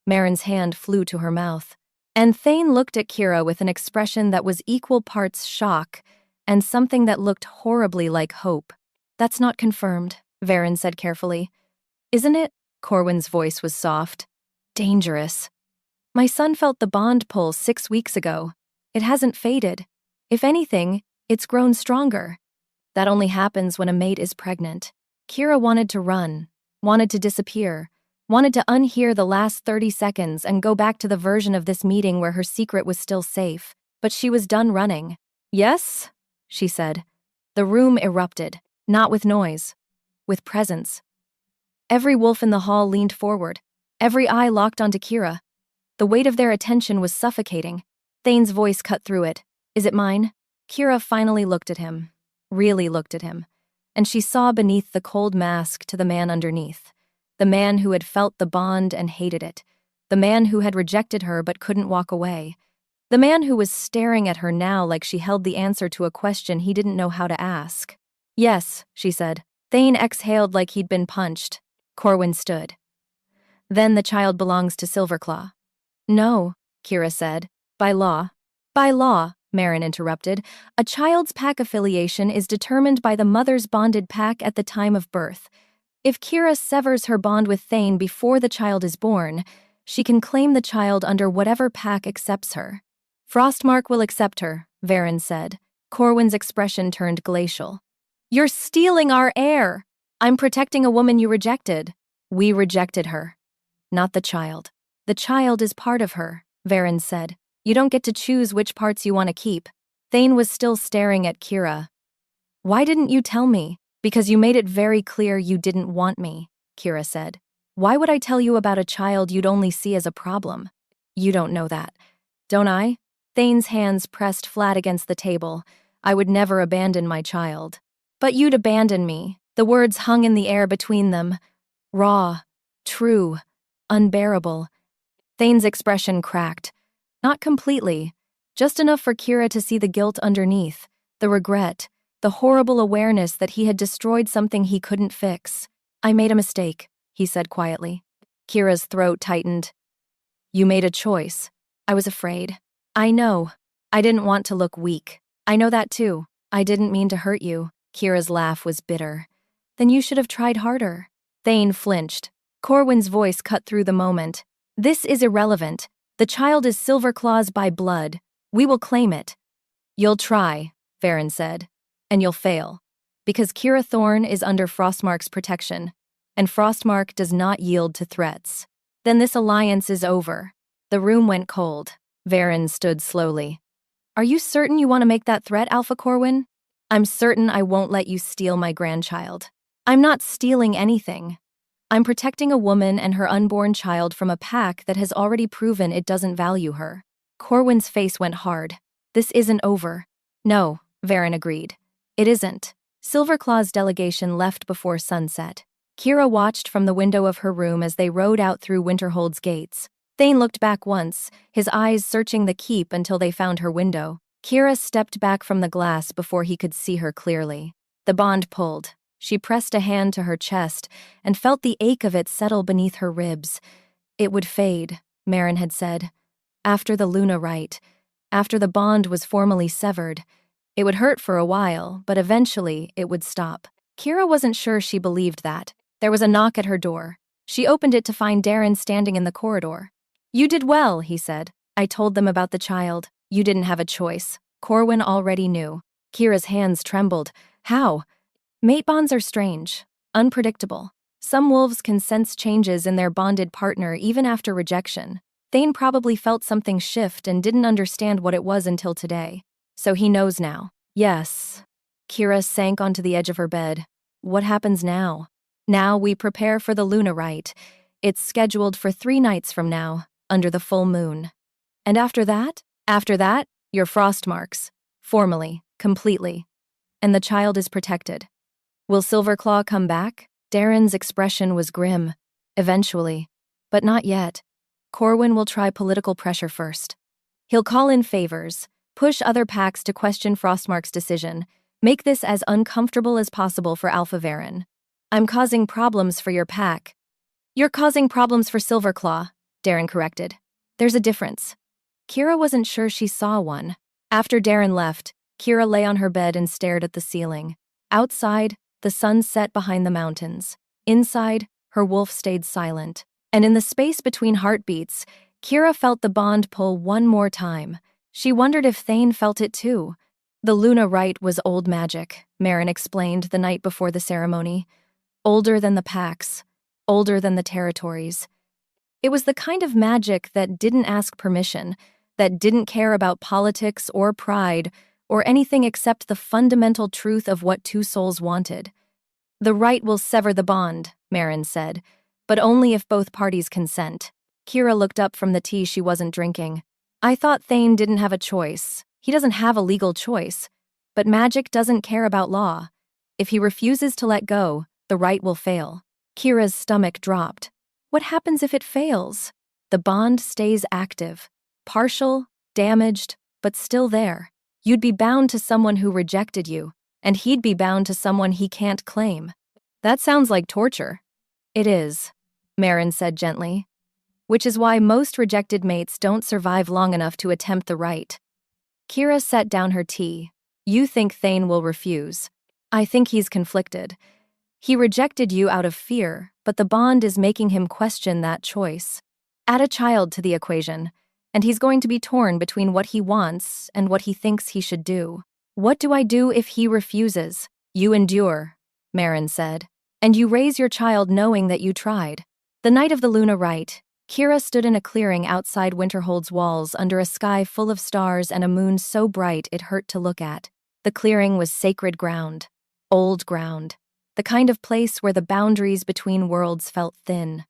Marin's hand flew to her mouth. And Thane looked at Kira with an expression that was equal parts shock and something that looked horribly like hope. That's not confirmed, Varen said carefully. Isn't it? Corwin's voice was soft. Dangerous. My son felt the bond pull 6 weeks ago. It hasn't faded. If anything, it's grown stronger. That only happens when a mate is pregnant. Kira wanted to run, wanted to disappear, wanted to unhear the last 30 seconds and go back to the version of this meeting where her secret was still safe. But she was done running. Yes, she said. The room erupted, not with noise, with presence. Every wolf in the hall leaned forward, every eye locked onto Kira. The weight of their attention was suffocating. Thane's voice cut through it. Is it mine? Kira finally looked at him, really looked at him, and she saw beneath the cold mask to the man underneath. The man who had felt the bond and hated it. The man who had rejected her but couldn't walk away. The man who was staring at her now like she held the answer to a question he didn't know how to ask. Yes, she said. Thane exhaled like he'd been punched. Corwin stood. Then the child belongs to Silverclaw. No, Kira said. By law. By law, Marin interrupted. A child's pack affiliation is determined by the mother's bonded pack at the time of birth. If Kira severs her bond with Thane before the child is born, she can claim the child under whatever pack accepts her. Frostmark will accept her, Varen said. Corwin's expression turned glacial. You're stealing our heir! I'm protecting a woman you rejected. We rejected her. Not the child. The child is part of her, Varen said. You don't get to choose which parts you want to keep. Thane was still staring at Kira. Why didn't you tell me? Because you made it very clear you didn't want me, Kira said. Why would I tell you about a child you'd only see as a problem? You don't know that. Don't I? Thane's hands pressed flat against the table. I would never abandon my child. But you'd abandon me. The words hung in the air between them. Raw, true, unbearable. Thane's expression cracked. Not completely, just enough for Kira to see the guilt underneath, the regret, the horrible awareness that he had destroyed something he couldn't fix. I made a mistake, he said quietly. Kira's throat tightened. You made a choice. I was afraid. I know. I didn't want to look weak. I know that too. I didn't mean to hurt you. Kira's laugh was bitter. Then you should have tried harder. Thane flinched. Corwin's voice cut through the moment. This is irrelevant. The child is Silverclaw's by blood. We will claim it. You'll try, Varen said, and you'll fail. Because Kira Thorne is under Frostmark's protection, and Frostmark does not yield to threats. Then this alliance is over. The room went cold. Varen stood slowly. Are you certain you want to make that threat, Alpha Corwin? I'm certain I won't let you steal my grandchild. I'm not stealing anything. I'm protecting a woman and her unborn child from a pack that has already proven it doesn't value her. Corwin's face went hard. This isn't over. No, Varen agreed. It isn't. Silverclaw's delegation left before sunset. Kira watched from the window of her room as they rode out through Winterhold's gates. Thane looked back once, his eyes searching the keep until they found her window. Kira stepped back from the glass before he could see her clearly. The bond pulled. She pressed a hand to her chest and felt the ache of it settle beneath her ribs. It would fade, Marin had said. After the Luna rite, after the bond was formally severed, it would hurt for a while, but eventually it would stop. Kira wasn't sure she believed that. There was a knock at her door. She opened it to find Darren standing in the corridor. You did well, he said. I told them about the child. You didn't have a choice. Corwin already knew. Kira's hands trembled. How? Mate bonds are strange, unpredictable. Some wolves can sense changes in their bonded partner even after rejection. Thane probably felt something shift and didn't understand what it was until today. So he knows now. Yes. Kira sank onto the edge of her bed. What happens now? Now we prepare for the Luna Rite. It's scheduled for 3 nights from now, under the full moon. And after that? After that, your Frostmarks. Formally, completely. And the child is protected. Will Silverclaw come back? Darren's expression was grim. Eventually. But not yet. Corwin will try political pressure first. He'll call in favors, push other packs to question Frostmark's decision, make this as uncomfortable as possible for Alpha Heir. I'm causing problems for your pack. You're causing problems for Silverclaw, Darren corrected. There's a difference. Kira wasn't sure she saw one. After Darren left, Kira lay on her bed and stared at the ceiling. Outside, the sun set behind the mountains. Inside, her wolf stayed silent. And in the space between heartbeats, Kira felt the bond pull one more time. She wondered if Thane felt it too. The Luna Rite was old magic, Merrin explained the night before the ceremony. Older than the packs, older than the territories. It was the kind of magic that didn't ask permission, that didn't care about politics or pride, or anything except the fundamental truth of what two souls wanted. The rite will sever the bond, Merrin said, but only if both parties consent. Kira looked up from the tea she wasn't drinking. I thought Thane didn't have a choice. He doesn't have a legal choice. But magic doesn't care about law. If he refuses to let go, the rite will fail. Kira's stomach dropped. What happens if it fails? The bond stays active. Partial, damaged, but still there. You'd be bound to someone who rejected you, and he'd be bound to someone he can't claim. That sounds like torture. It is, Merrin said gently. Which is why most rejected mates don't survive long enough to attempt the rite. Kira set down her tea. You think Thane will refuse. I think he's conflicted. He rejected you out of fear, but the bond is making him question that choice. Add a child to the equation, and he's going to be torn between what he wants and what he thinks he should do. What do I do if he refuses? You endure, Merrin said, and you raise your child knowing that you tried. The night of the Luna Rite, Kira stood in a clearing outside Winterhold's walls under a sky full of stars and a moon so bright it hurt to look at. The clearing was sacred ground, old ground, the kind of place where the boundaries between worlds felt thin.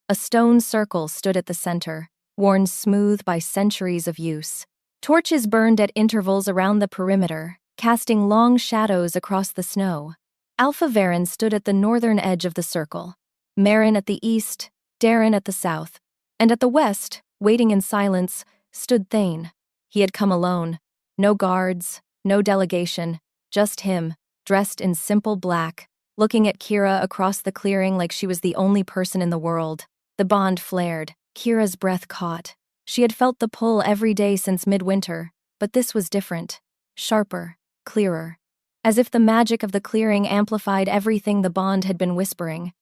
A stone circle stood at the center, worn smooth by centuries of use. Torches burned at intervals around the perimeter, casting long shadows across the snow. Alpha Heir stood at the northern edge of the circle, Merrin at the east, Darren at the south, and at the west, waiting in silence, stood Thane. He had come alone. No guards, no delegation, just him, dressed in simple black, looking at Kira across the clearing like she was the only person in the world. The bond flared. Kira's breath caught. She had felt the pull every day since midwinter, but this was different. Sharper, clearer. As if the magic of the clearing amplified everything the bond had been whispering.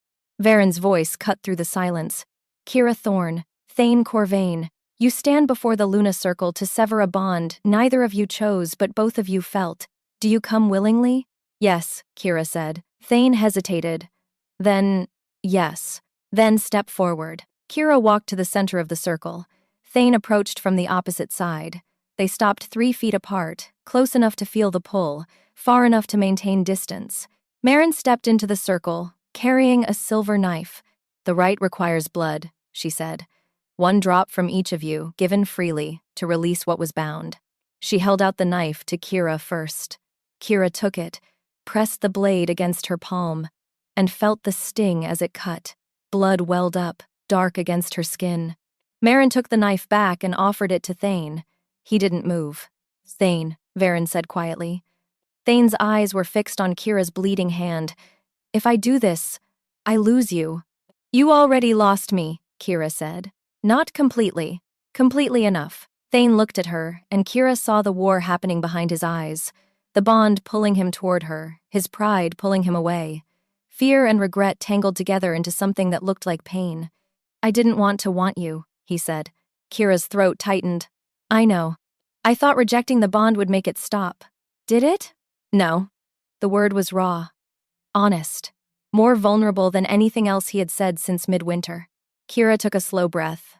Varen's voice cut through the silence. Kira Thorne, Thane Corvain, you stand before the Luna Circle to sever a bond neither of you chose but both of you felt. Do you come willingly? Yes, Kira said. Thane hesitated. Then, yes. Then step forward. Kira walked to the center of the circle. Thane approached from the opposite side. They stopped 3 feet apart, close enough to feel the pull, far enough to maintain distance. Merrin stepped into the circle, carrying a silver knife. The rite requires blood, she said. 1 drop from each of you, given freely, to release what was bound. She held out the knife to Kira first. Kira took it, pressed the blade against her palm, and felt the sting as it cut. Blood welled up, dark against her skin. Merrin took the knife back and offered it to Thane. He didn't move. Thane, Varen said quietly. Thane's eyes were fixed on Kira's bleeding hand. If I do this, I lose you. You already lost me, Kira said. Not completely. Completely enough. Thane looked at her, and Kira saw the war happening behind his eyes. The bond pulling him toward her, his pride pulling him away. Fear and regret tangled together into something that looked like pain. I didn't want you, he said. Kira's throat tightened. I know. I thought rejecting the bond would make it stop. Did it? No. The word was raw. Honest. More vulnerable than anything else he had said since midwinter. Kira took a slow breath.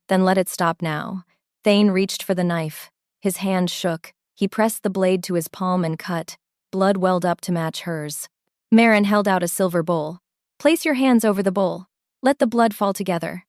Then let it stop now. Thane reached for the knife. His hand shook. He pressed the blade to his palm and cut. Blood welled up to match hers. Marin held out a silver bowl. Place your hands over the bowl. Let the blood fall together.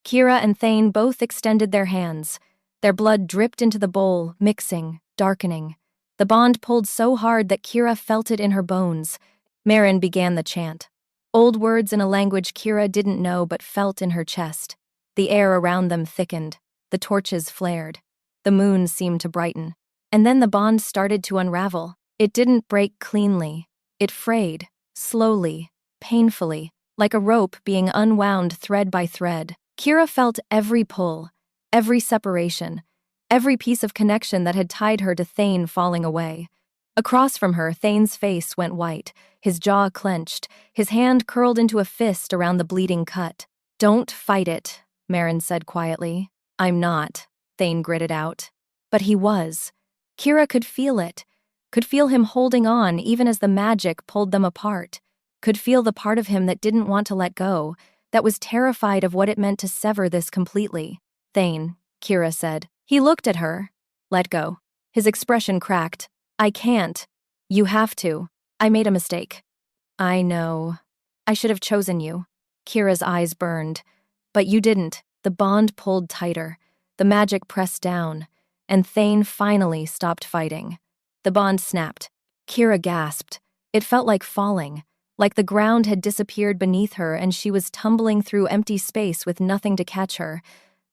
Kira and Thane both extended their hands. Their blood dripped into the bowl, mixing, darkening. The bond pulled so hard that Kira felt it in her bones. Marin began the chant. Old words in a language Kira didn't know but felt in her chest. The air around them thickened. The torches flared. The moon seemed to brighten. And then the bond started to unravel. It didn't break cleanly. It frayed, slowly, painfully, like a rope being unwound thread by thread. Kira felt every pull, every separation, every piece of connection that had tied her to Thane falling away. Across from her, Thane's face went white, his jaw clenched, his hand curled into a fist around the bleeding cut. "Don't fight it," Marin said quietly. "I'm not," Thane gritted out. But he was. Kira could feel it, could feel him holding on even as the magic pulled them apart, could feel the part of him that didn't want to let go, that was terrified of what it meant to sever this completely. "Thane," Kira said. He looked at her. "Let go." His expression cracked. "I can't. You have to. I made a mistake." "I know. I should have chosen you." Kira's eyes burned. "But you didn't." The bond pulled tighter. The magic pressed down. And Thane finally stopped fighting. The bond snapped. Kira gasped. It felt like falling, like the ground had disappeared beneath her and she was tumbling through empty space with nothing to catch her.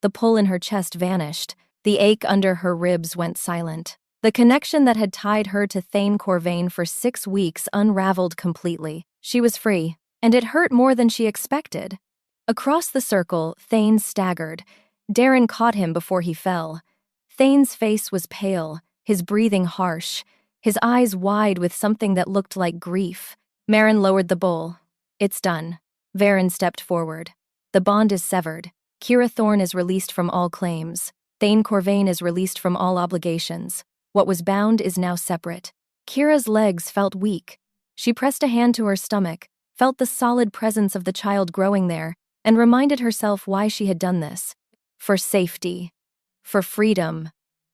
The pull in her chest vanished. The ache under her ribs went silent. The connection that had tied her to Thane Corvain for 6 weeks unraveled completely. She was free, and it hurt more than she expected. Across the circle, Thane staggered. Darren caught him before he fell. Thane's face was pale, his breathing harsh, his eyes wide with something that looked like grief. Marin lowered the bowl. "It's done." Varen stepped forward. "The bond is severed. Kira Thorne is released from all claims. Thane Corvain is released from all obligations. What was bound is now separate." Kira's legs felt weak. She pressed a hand to her stomach, felt the solid presence of the child growing there, and reminded herself why she had done this. For safety. For freedom.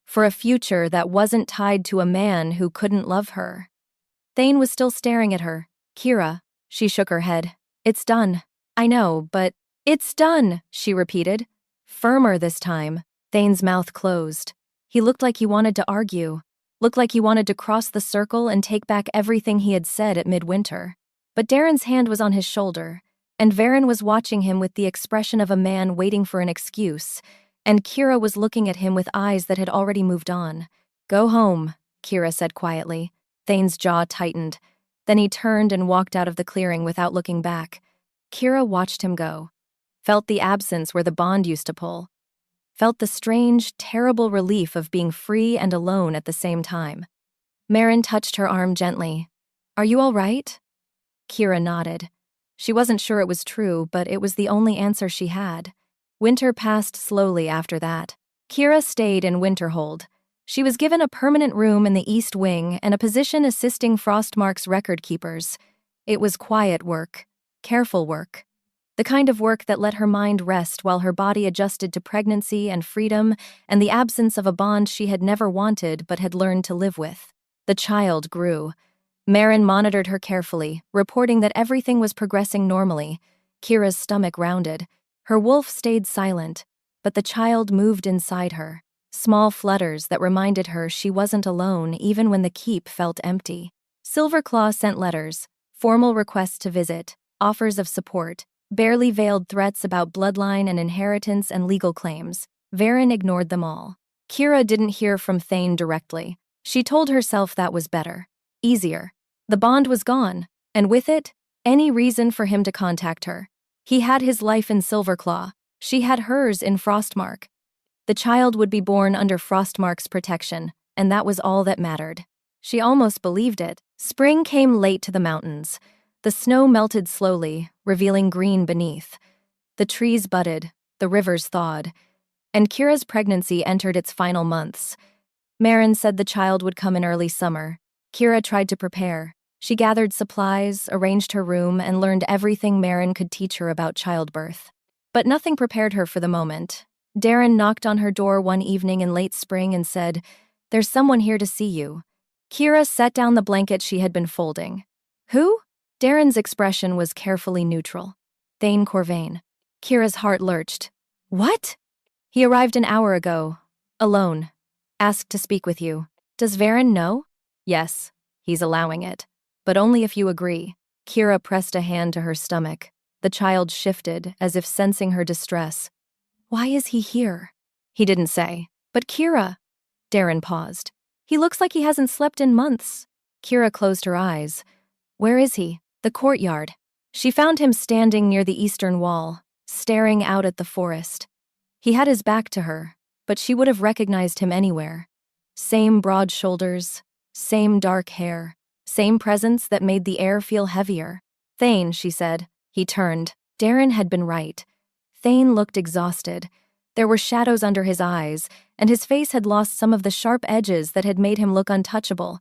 For a future that wasn't tied to a man who couldn't love her. Thane was still staring at her. "Kira," she shook her head. "It's done." "I know, but—" "It's done," she repeated. Firmer this time. Thane's mouth closed. He looked like he wanted to argue. Looked like he wanted to cross the circle and take back everything he had said at midwinter. But Darren's hand was on his shoulder, and Varen was watching him with the expression of a man waiting for an excuse, and Kira was looking at him with eyes that had already moved on. "Go home," Kira said quietly. Thane's jaw tightened. Then he turned and walked out of the clearing without looking back. Kira watched him go. Felt the absence where the bond used to pull. Felt the strange, terrible relief of being free and alone at the same time. Marin touched her arm gently. "Are you all right?" Kira nodded. She wasn't sure it was true, but it was the only answer she had. Winter passed slowly after that. Kira stayed in Winterhold. She was given a permanent room in the East Wing and a position assisting Frostmark's record keepers. It was quiet work, careful work. The kind of work that let her mind rest while her body adjusted to pregnancy and freedom and the absence of a bond she had never wanted but had learned to live with. The child grew. Marin monitored her carefully, reporting that everything was progressing normally. Kira's stomach rounded. Her wolf stayed silent, but the child moved inside her. Small flutters that reminded her she wasn't alone even when the keep felt empty. Silverclaw sent letters, formal requests to visit, offers of support, barely veiled threats about bloodline and inheritance and legal claims. Varen ignored them all. Kira didn't hear from Thane directly. She told herself that was better. Easier. The bond was gone, and with it, any reason for him to contact her. He had his life in Silverclaw. She had hers in Frostmark. The child would be born under Frostmark's protection, and that was all that mattered. She almost believed it. Spring came late to the mountains. The snow melted slowly, revealing green beneath. The trees budded, the rivers thawed, and Kira's pregnancy entered its final months. Marin said the child would come in early summer. Kira tried to prepare. She gathered supplies, arranged her room, and learned everything Marin could teach her about childbirth. But nothing prepared her for the moment. Darren knocked on her door one evening in late spring and said, "There's someone here to see you." Kira set down the blanket she had been folding. Who? Darren's expression was carefully neutral. Thane Corvain. Kira's heart lurched. What? He arrived an hour ago. Alone. Asked to speak with you. Does Varen know? Yes, he's allowing it. But only if you agree. Kira pressed a hand to her stomach. The child shifted, as if sensing her distress. Why is he here? He didn't say. But Kira. Darren paused. He looks like he hasn't slept in months. Kira closed her eyes. Where is he? The courtyard. She found him standing near the eastern wall, staring out at the forest. He had his back to her, but she would have recognized him anywhere. Same broad shoulders, same dark hair, same presence that made the air feel heavier. Thane, she said. He turned. Darren had been right. Thane looked exhausted. There were shadows under his eyes, and his face had lost some of the sharp edges that had made him look untouchable.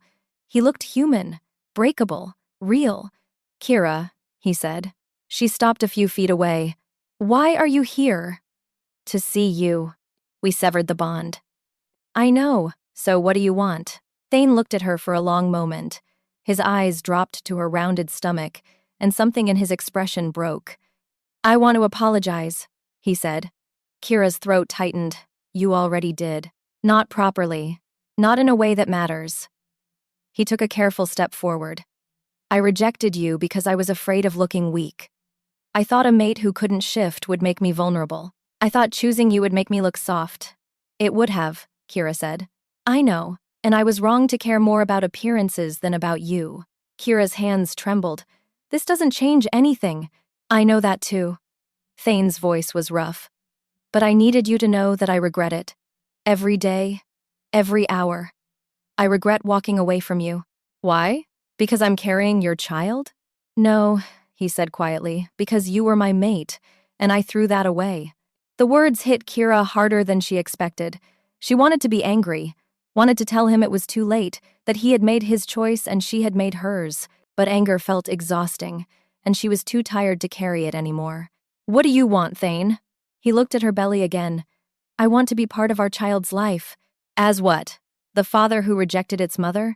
He looked human, breakable, real. Kira, he said. She stopped a few feet away. Why are you here? To see you. We severed the bond. I know, so what do you want? Thane looked at her for a long moment. His eyes dropped to her rounded stomach, and something in his expression broke. I want to apologize, he said. Kira's throat tightened. You already did. Not properly. Not in a way that matters. He took a careful step forward. I rejected you because I was afraid of looking weak. I thought a mate who couldn't shift would make me vulnerable. I thought choosing you would make me look soft. It would have, Kira said. I know, and I was wrong to care more about appearances than about you. Kira's hands trembled. This doesn't change anything. I know that too. Thane's voice was rough. But I needed you to know that I regret it. Every day, every hour. I regret walking away from you. Why? Because I'm carrying your child? No, he said quietly, because you were my mate, and I threw that away. The words hit Kira harder than she expected. She wanted to be angry, wanted to tell him it was too late, that he had made his choice and she had made hers, but anger felt exhausting, and she was too tired to carry it anymore. What do you want, Thane? He looked at her belly again. I want to be part of our child's life. As what? The father who rejected its mother?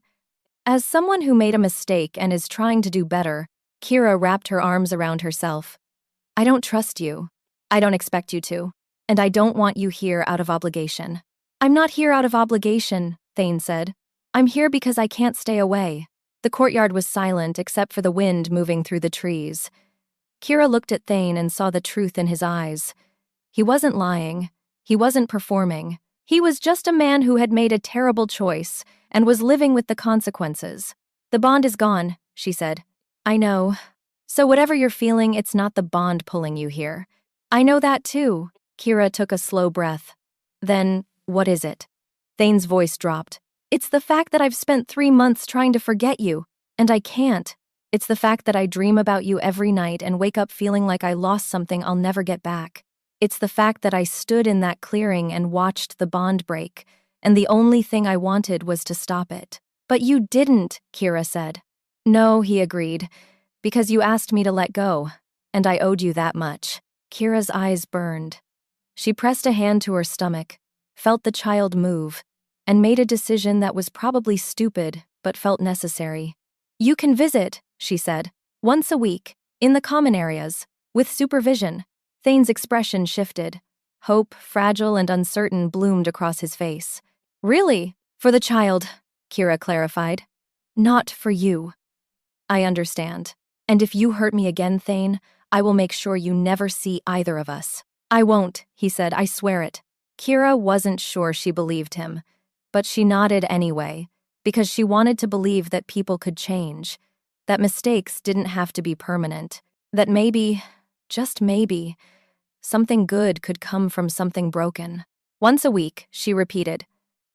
As someone who made a mistake and is trying to do better, Kira wrapped her arms around herself. I don't trust you. I don't expect you to. And I don't want you here out of obligation. I'm not here out of obligation, Thane said. I'm here because I can't stay away. The courtyard was silent except for the wind moving through the trees. Kira looked at Thane and saw the truth in his eyes. He wasn't lying. He wasn't performing. He was just a man who had made a terrible choice and was living with the consequences. The bond is gone, she said. I know. So whatever you're feeling, it's not the bond pulling you here. I know that too. Kira took a slow breath. Then, what is it? Thane's voice dropped. It's the fact that I've spent 3 months trying to forget you, and I can't. It's the fact that I dream about you every night and wake up feeling like I lost something I'll never get back. It's the fact that I stood in that clearing and watched the bond break, and the only thing I wanted was to stop it. But you didn't, Kira said. No, he agreed, because you asked me to let go, and I owed you that much. Kira's eyes burned. She pressed a hand to her stomach, felt the child move, and made a decision that was probably stupid, but felt necessary. You can visit, she said, once a week, in the common areas, with supervision. Thane's expression shifted. Hope, fragile and uncertain, bloomed across his face. Really? For the child, Kira clarified. Not for you. I understand. And if you hurt me again, Thane, I will make sure you never see either of us. I won't, he said, I swear it. Kira wasn't sure she believed him, but she nodded anyway, because she wanted to believe that people could change, that mistakes didn't have to be permanent, that maybe, just maybe, something good could come from something broken. Once a week, she repeated.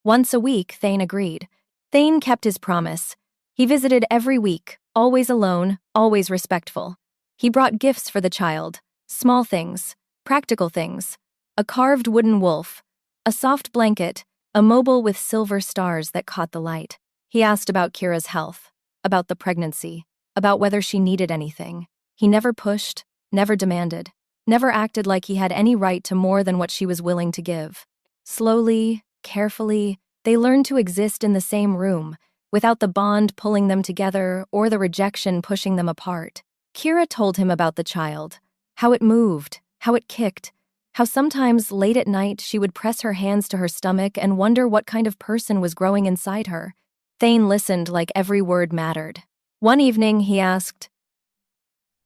Once a week, Thane agreed. Thane kept his promise. He visited every week, always alone, always respectful. He brought gifts for the child, small things, practical things, a carved wooden wolf, a soft blanket, a mobile with silver stars that caught the light. He asked about Kira's health, about the pregnancy, about whether she needed anything. He never pushed, never demanded, never acted like he had any right to more than what she was willing to give. Slowly, carefully, they learned to exist in the same room, without the bond pulling them together or the rejection pushing them apart. Kira told him about the child, how it moved, how it kicked, how sometimes late at night she would press her hands to her stomach and wonder what kind of person was growing inside her. Thane listened like every word mattered. One evening, he asked,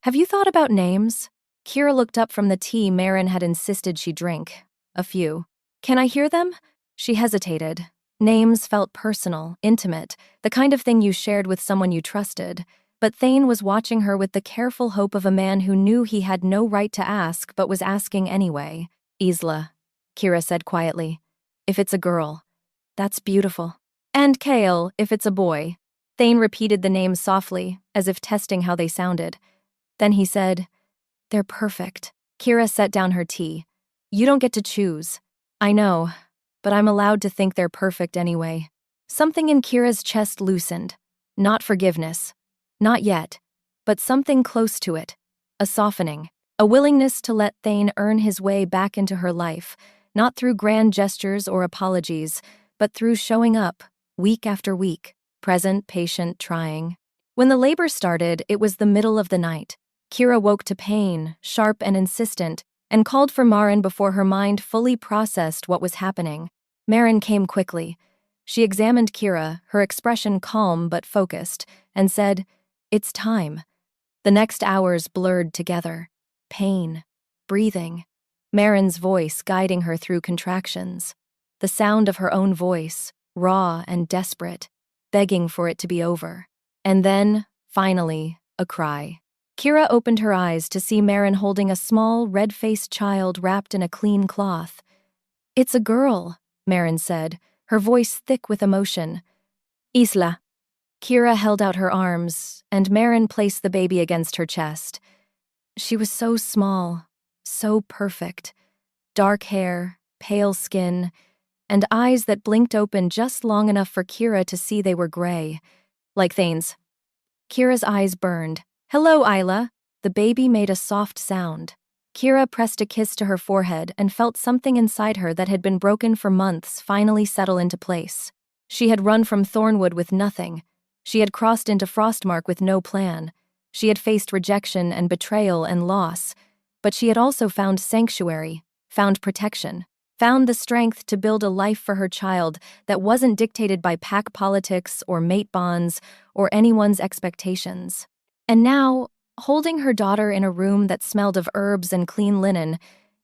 "Have you thought about names?" Kira looked up from the tea Marin had insisted she drink. A few. "Can I hear them?" She hesitated. Names felt personal, intimate, the kind of thing you shared with someone you trusted. But Thane was watching her with the careful hope of a man who knew he had no right to ask but was asking anyway. "Isla," Kira said quietly. "If it's a girl, that's beautiful. And Kale, if it's a boy." Thane repeated the names softly, as if testing how they sounded. Then he said, "They're perfect." Kira set down her tea. "You don't get to choose." "I know, but I'm allowed to think they're perfect anyway." Something in Kira's chest loosened. Not forgiveness. Not yet. But something close to it. A softening. A willingness to let Thane earn his way back into her life, not through grand gestures or apologies, but through showing up, week after week, present, patient, trying. When the labor started, it was the middle of the night. Kira woke to pain, sharp and insistent, and called for Marin before her mind fully processed what was happening. Marin came quickly. She examined Kira, her expression calm but focused, and said, "It's time." The next hours blurred together. Pain. Breathing. Marin's voice guiding her through contractions. The sound of her own voice, raw and desperate, begging for it to be over. And then, finally, a cry. Kira opened her eyes to see Marin holding a small, red-faced child wrapped in a clean cloth. "It's a girl," Marin said, her voice thick with emotion. "Isla." Kira held out her arms, and Marin placed the baby against her chest. She was so small, so perfect. Dark hair, pale skin, and eyes that blinked open just long enough for Kira to see they were gray, like Thane's. Kira's eyes burned. "Hello, Isla." The baby made a soft sound. Kira pressed a kiss to her forehead and felt something inside her that had been broken for months finally settle into place. She had run from Thornwood with nothing. She had crossed into Frostmark with no plan. She had faced rejection and betrayal and loss. But she had also found sanctuary, found protection, found the strength to build a life for her child that wasn't dictated by pack politics or mate bonds or anyone's expectations. And now, holding her daughter in a room that smelled of herbs and clean linen,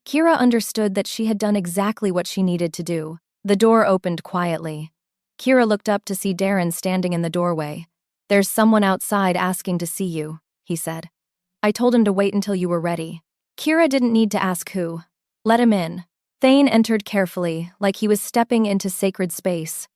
Kira understood that she had done exactly what she needed to do. The door opened quietly. Kira looked up to see Darren standing in the doorway. "There's someone outside asking to see you," he said. "I told him to wait until you were ready." Kira didn't need to ask who. Let him in. Thane entered carefully, like he was stepping into sacred space.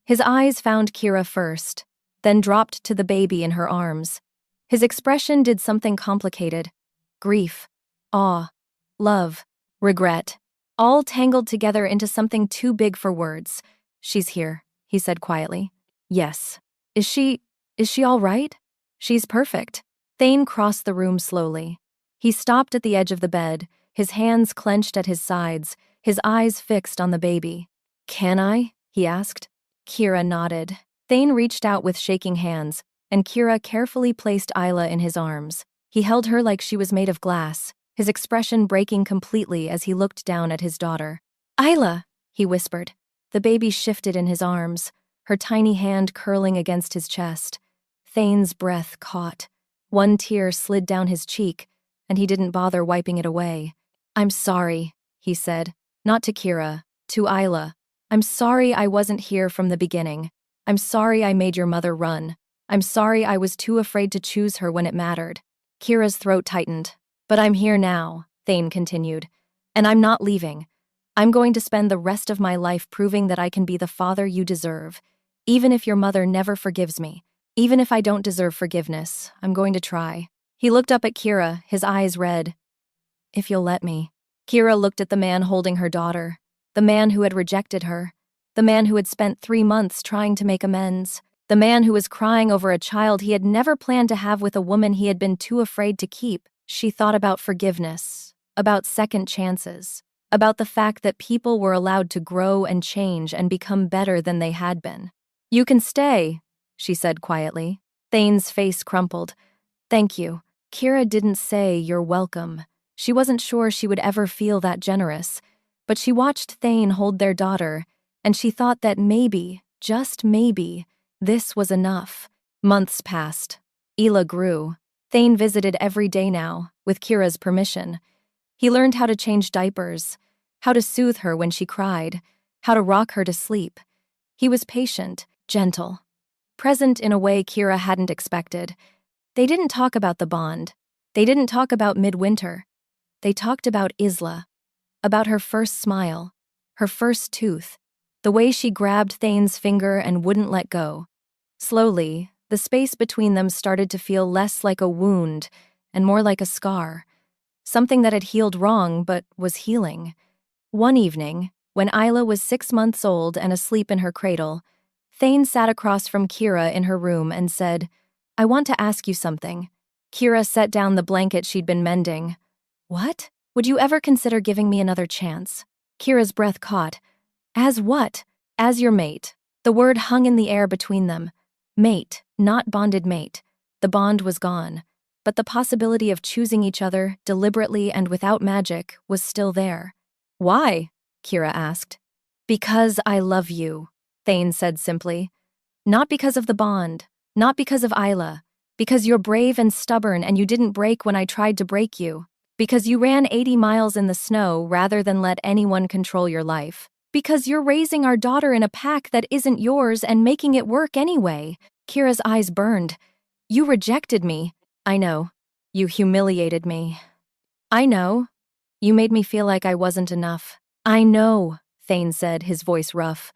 His eyes found Kira first, then dropped to the baby in her arms. His expression did something complicated. Grief, awe, love, regret, all tangled together into something too big for words. "She's here," he said quietly. "Yes." Is she all right?" "She's perfect." Thane crossed the room slowly. He stopped at the edge of the bed, his hands clenched at his sides, his eyes fixed on the baby. "Can I?" he asked. Kira nodded. Thane reached out with shaking hands, and Kira carefully placed Isla in his arms. He held her like she was made of glass, his expression breaking completely as he looked down at his daughter. "Isla," he whispered. The baby shifted in his arms, her tiny hand curling against his chest. Thane's breath caught. One tear slid down his cheek, and he didn't bother wiping it away. "I'm sorry," he said, not to Kira, to Isla. "I'm sorry I wasn't here from the beginning. I'm sorry I made your mother run. I'm sorry I was too afraid to choose her when it mattered." Kira's throat tightened. "But I'm here now," Thane continued. "And I'm not leaving. I'm going to spend the rest of my life proving that I can be the father you deserve. Even if your mother never forgives me. Even if I don't deserve forgiveness, I'm going to try." He looked up at Kira, his eyes red. "If you'll let me." Kira looked at the man holding her daughter. The man who had rejected her. The man who had spent 3 months trying to make amends. The man who was crying over a child he had never planned to have with a woman he had been too afraid to keep. She thought about forgiveness, about second chances, about the fact that people were allowed to grow and change and become better than they had been. "You can stay," she said quietly. Thane's face crumpled. Thank you. Kira didn't say you're welcome. She wasn't sure she would ever feel that generous. But she watched Thane hold their daughter, and she thought that maybe, just maybe, this was enough. Months passed. Ela grew. Thane visited every day now, with Kira's permission. He learned how to change diapers, how to soothe her when she cried, how to rock her to sleep. He was patient, gentle, present in a way Kira hadn't expected. They didn't talk about the bond. They didn't talk about midwinter. They talked about Isla, about her first smile, her first tooth, the way she grabbed Thane's finger and wouldn't let go. Slowly, the space between them started to feel less like a wound and more like a scar, something that had healed wrong but was healing. One evening, when Isla was 6 months old and asleep in her cradle, Thane sat across from Kira in her room and said, I want to ask you something. Kira set down the blanket she'd been mending. What? Would you ever consider giving me another chance? Kira's breath caught. As what? As your mate. The word hung in the air between them. Mate, not bonded mate. The bond was gone. But the possibility of choosing each other, deliberately and without magic, was still there. Why? Kira asked. Because I love you, Thane said simply. Not because of the bond. Not because of Isla. Because you're brave and stubborn and you didn't break when I tried to break you. Because you ran 80 miles in the snow rather than let anyone control your life. Because you're raising our daughter in a pack that isn't yours and making it work anyway. Kira's eyes burned. You rejected me. I know. You humiliated me. I know. You made me feel like I wasn't enough. I know, Thane said, his voice rough.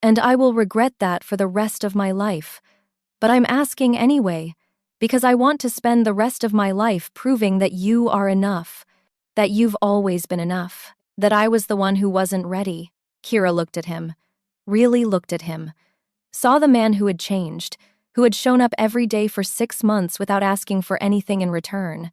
And I will regret that for the rest of my life. But I'm asking anyway, because I want to spend the rest of my life proving that you are enough, that you've always been enough, that I was the one who wasn't ready. Kira looked at him, really looked at him, saw the man who had changed, who had shown up every day for 6 months without asking for anything in return,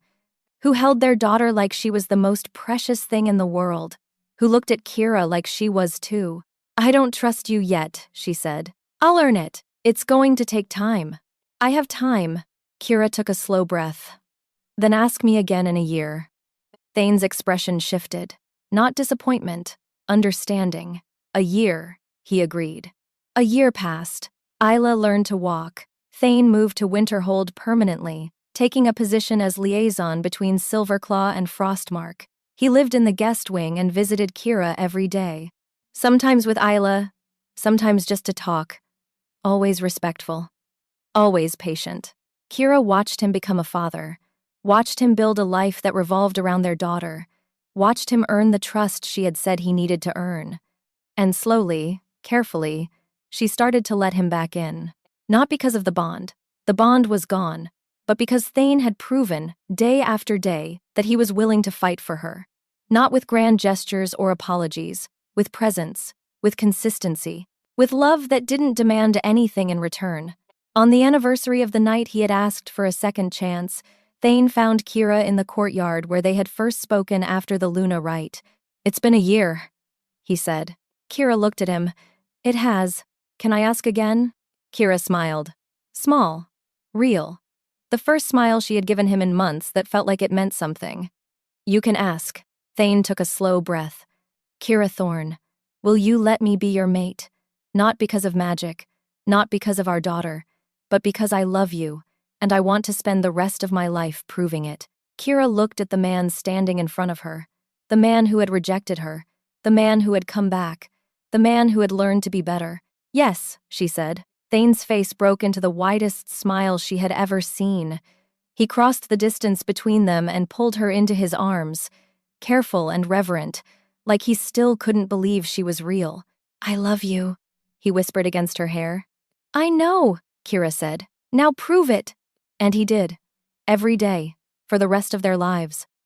who held their daughter like she was the most precious thing in the world, who looked at Kira like she was too. I don't trust you yet, she said. I'll earn it. It's going to take time. I have time. Kira took a slow breath. Then ask me again in a year. Thane's expression shifted. Not disappointment, understanding. A year, he agreed. A year passed. Isla learned to walk. Thane moved to Winterhold permanently, taking a position as liaison between Silverclaw and Frostmark. He lived in the guest wing and visited Kira every day. Sometimes with Isla, sometimes just to talk. Always respectful. Always patient. Kira watched him become a father, watched him build a life that revolved around their daughter, watched him earn the trust she had said he needed to earn. And slowly, carefully, she started to let him back in. Not because of the bond was gone, but because Thane had proven, day after day, that he was willing to fight for her. Not with grand gestures or apologies, with presence, with consistency, with love that didn't demand anything in return. On the anniversary of the night he had asked for a second chance, Thane found Kira in the courtyard where they had first spoken after the Luna rite. It's been a year, he said. Kira looked at him. It has. Can I ask again? Kira smiled. Small. Real. The first smile she had given him in months that felt like it meant something. You can ask. Thane took a slow breath. Kira Thorne, will you let me be your mate? Not because of magic, not because of our daughter, but because I love you, and I want to spend the rest of my life proving it. Kira looked at the man standing in front of her, the man who had rejected her, the man who had come back, the man who had learned to be better. Yes, she said. Thane's face broke into the widest smile she had ever seen. He crossed the distance between them and pulled her into his arms, careful and reverent, like he still couldn't believe she was real. I love you, he whispered against her hair. I know, Kira said. Now prove it. And he did. Every day, for the rest of their lives.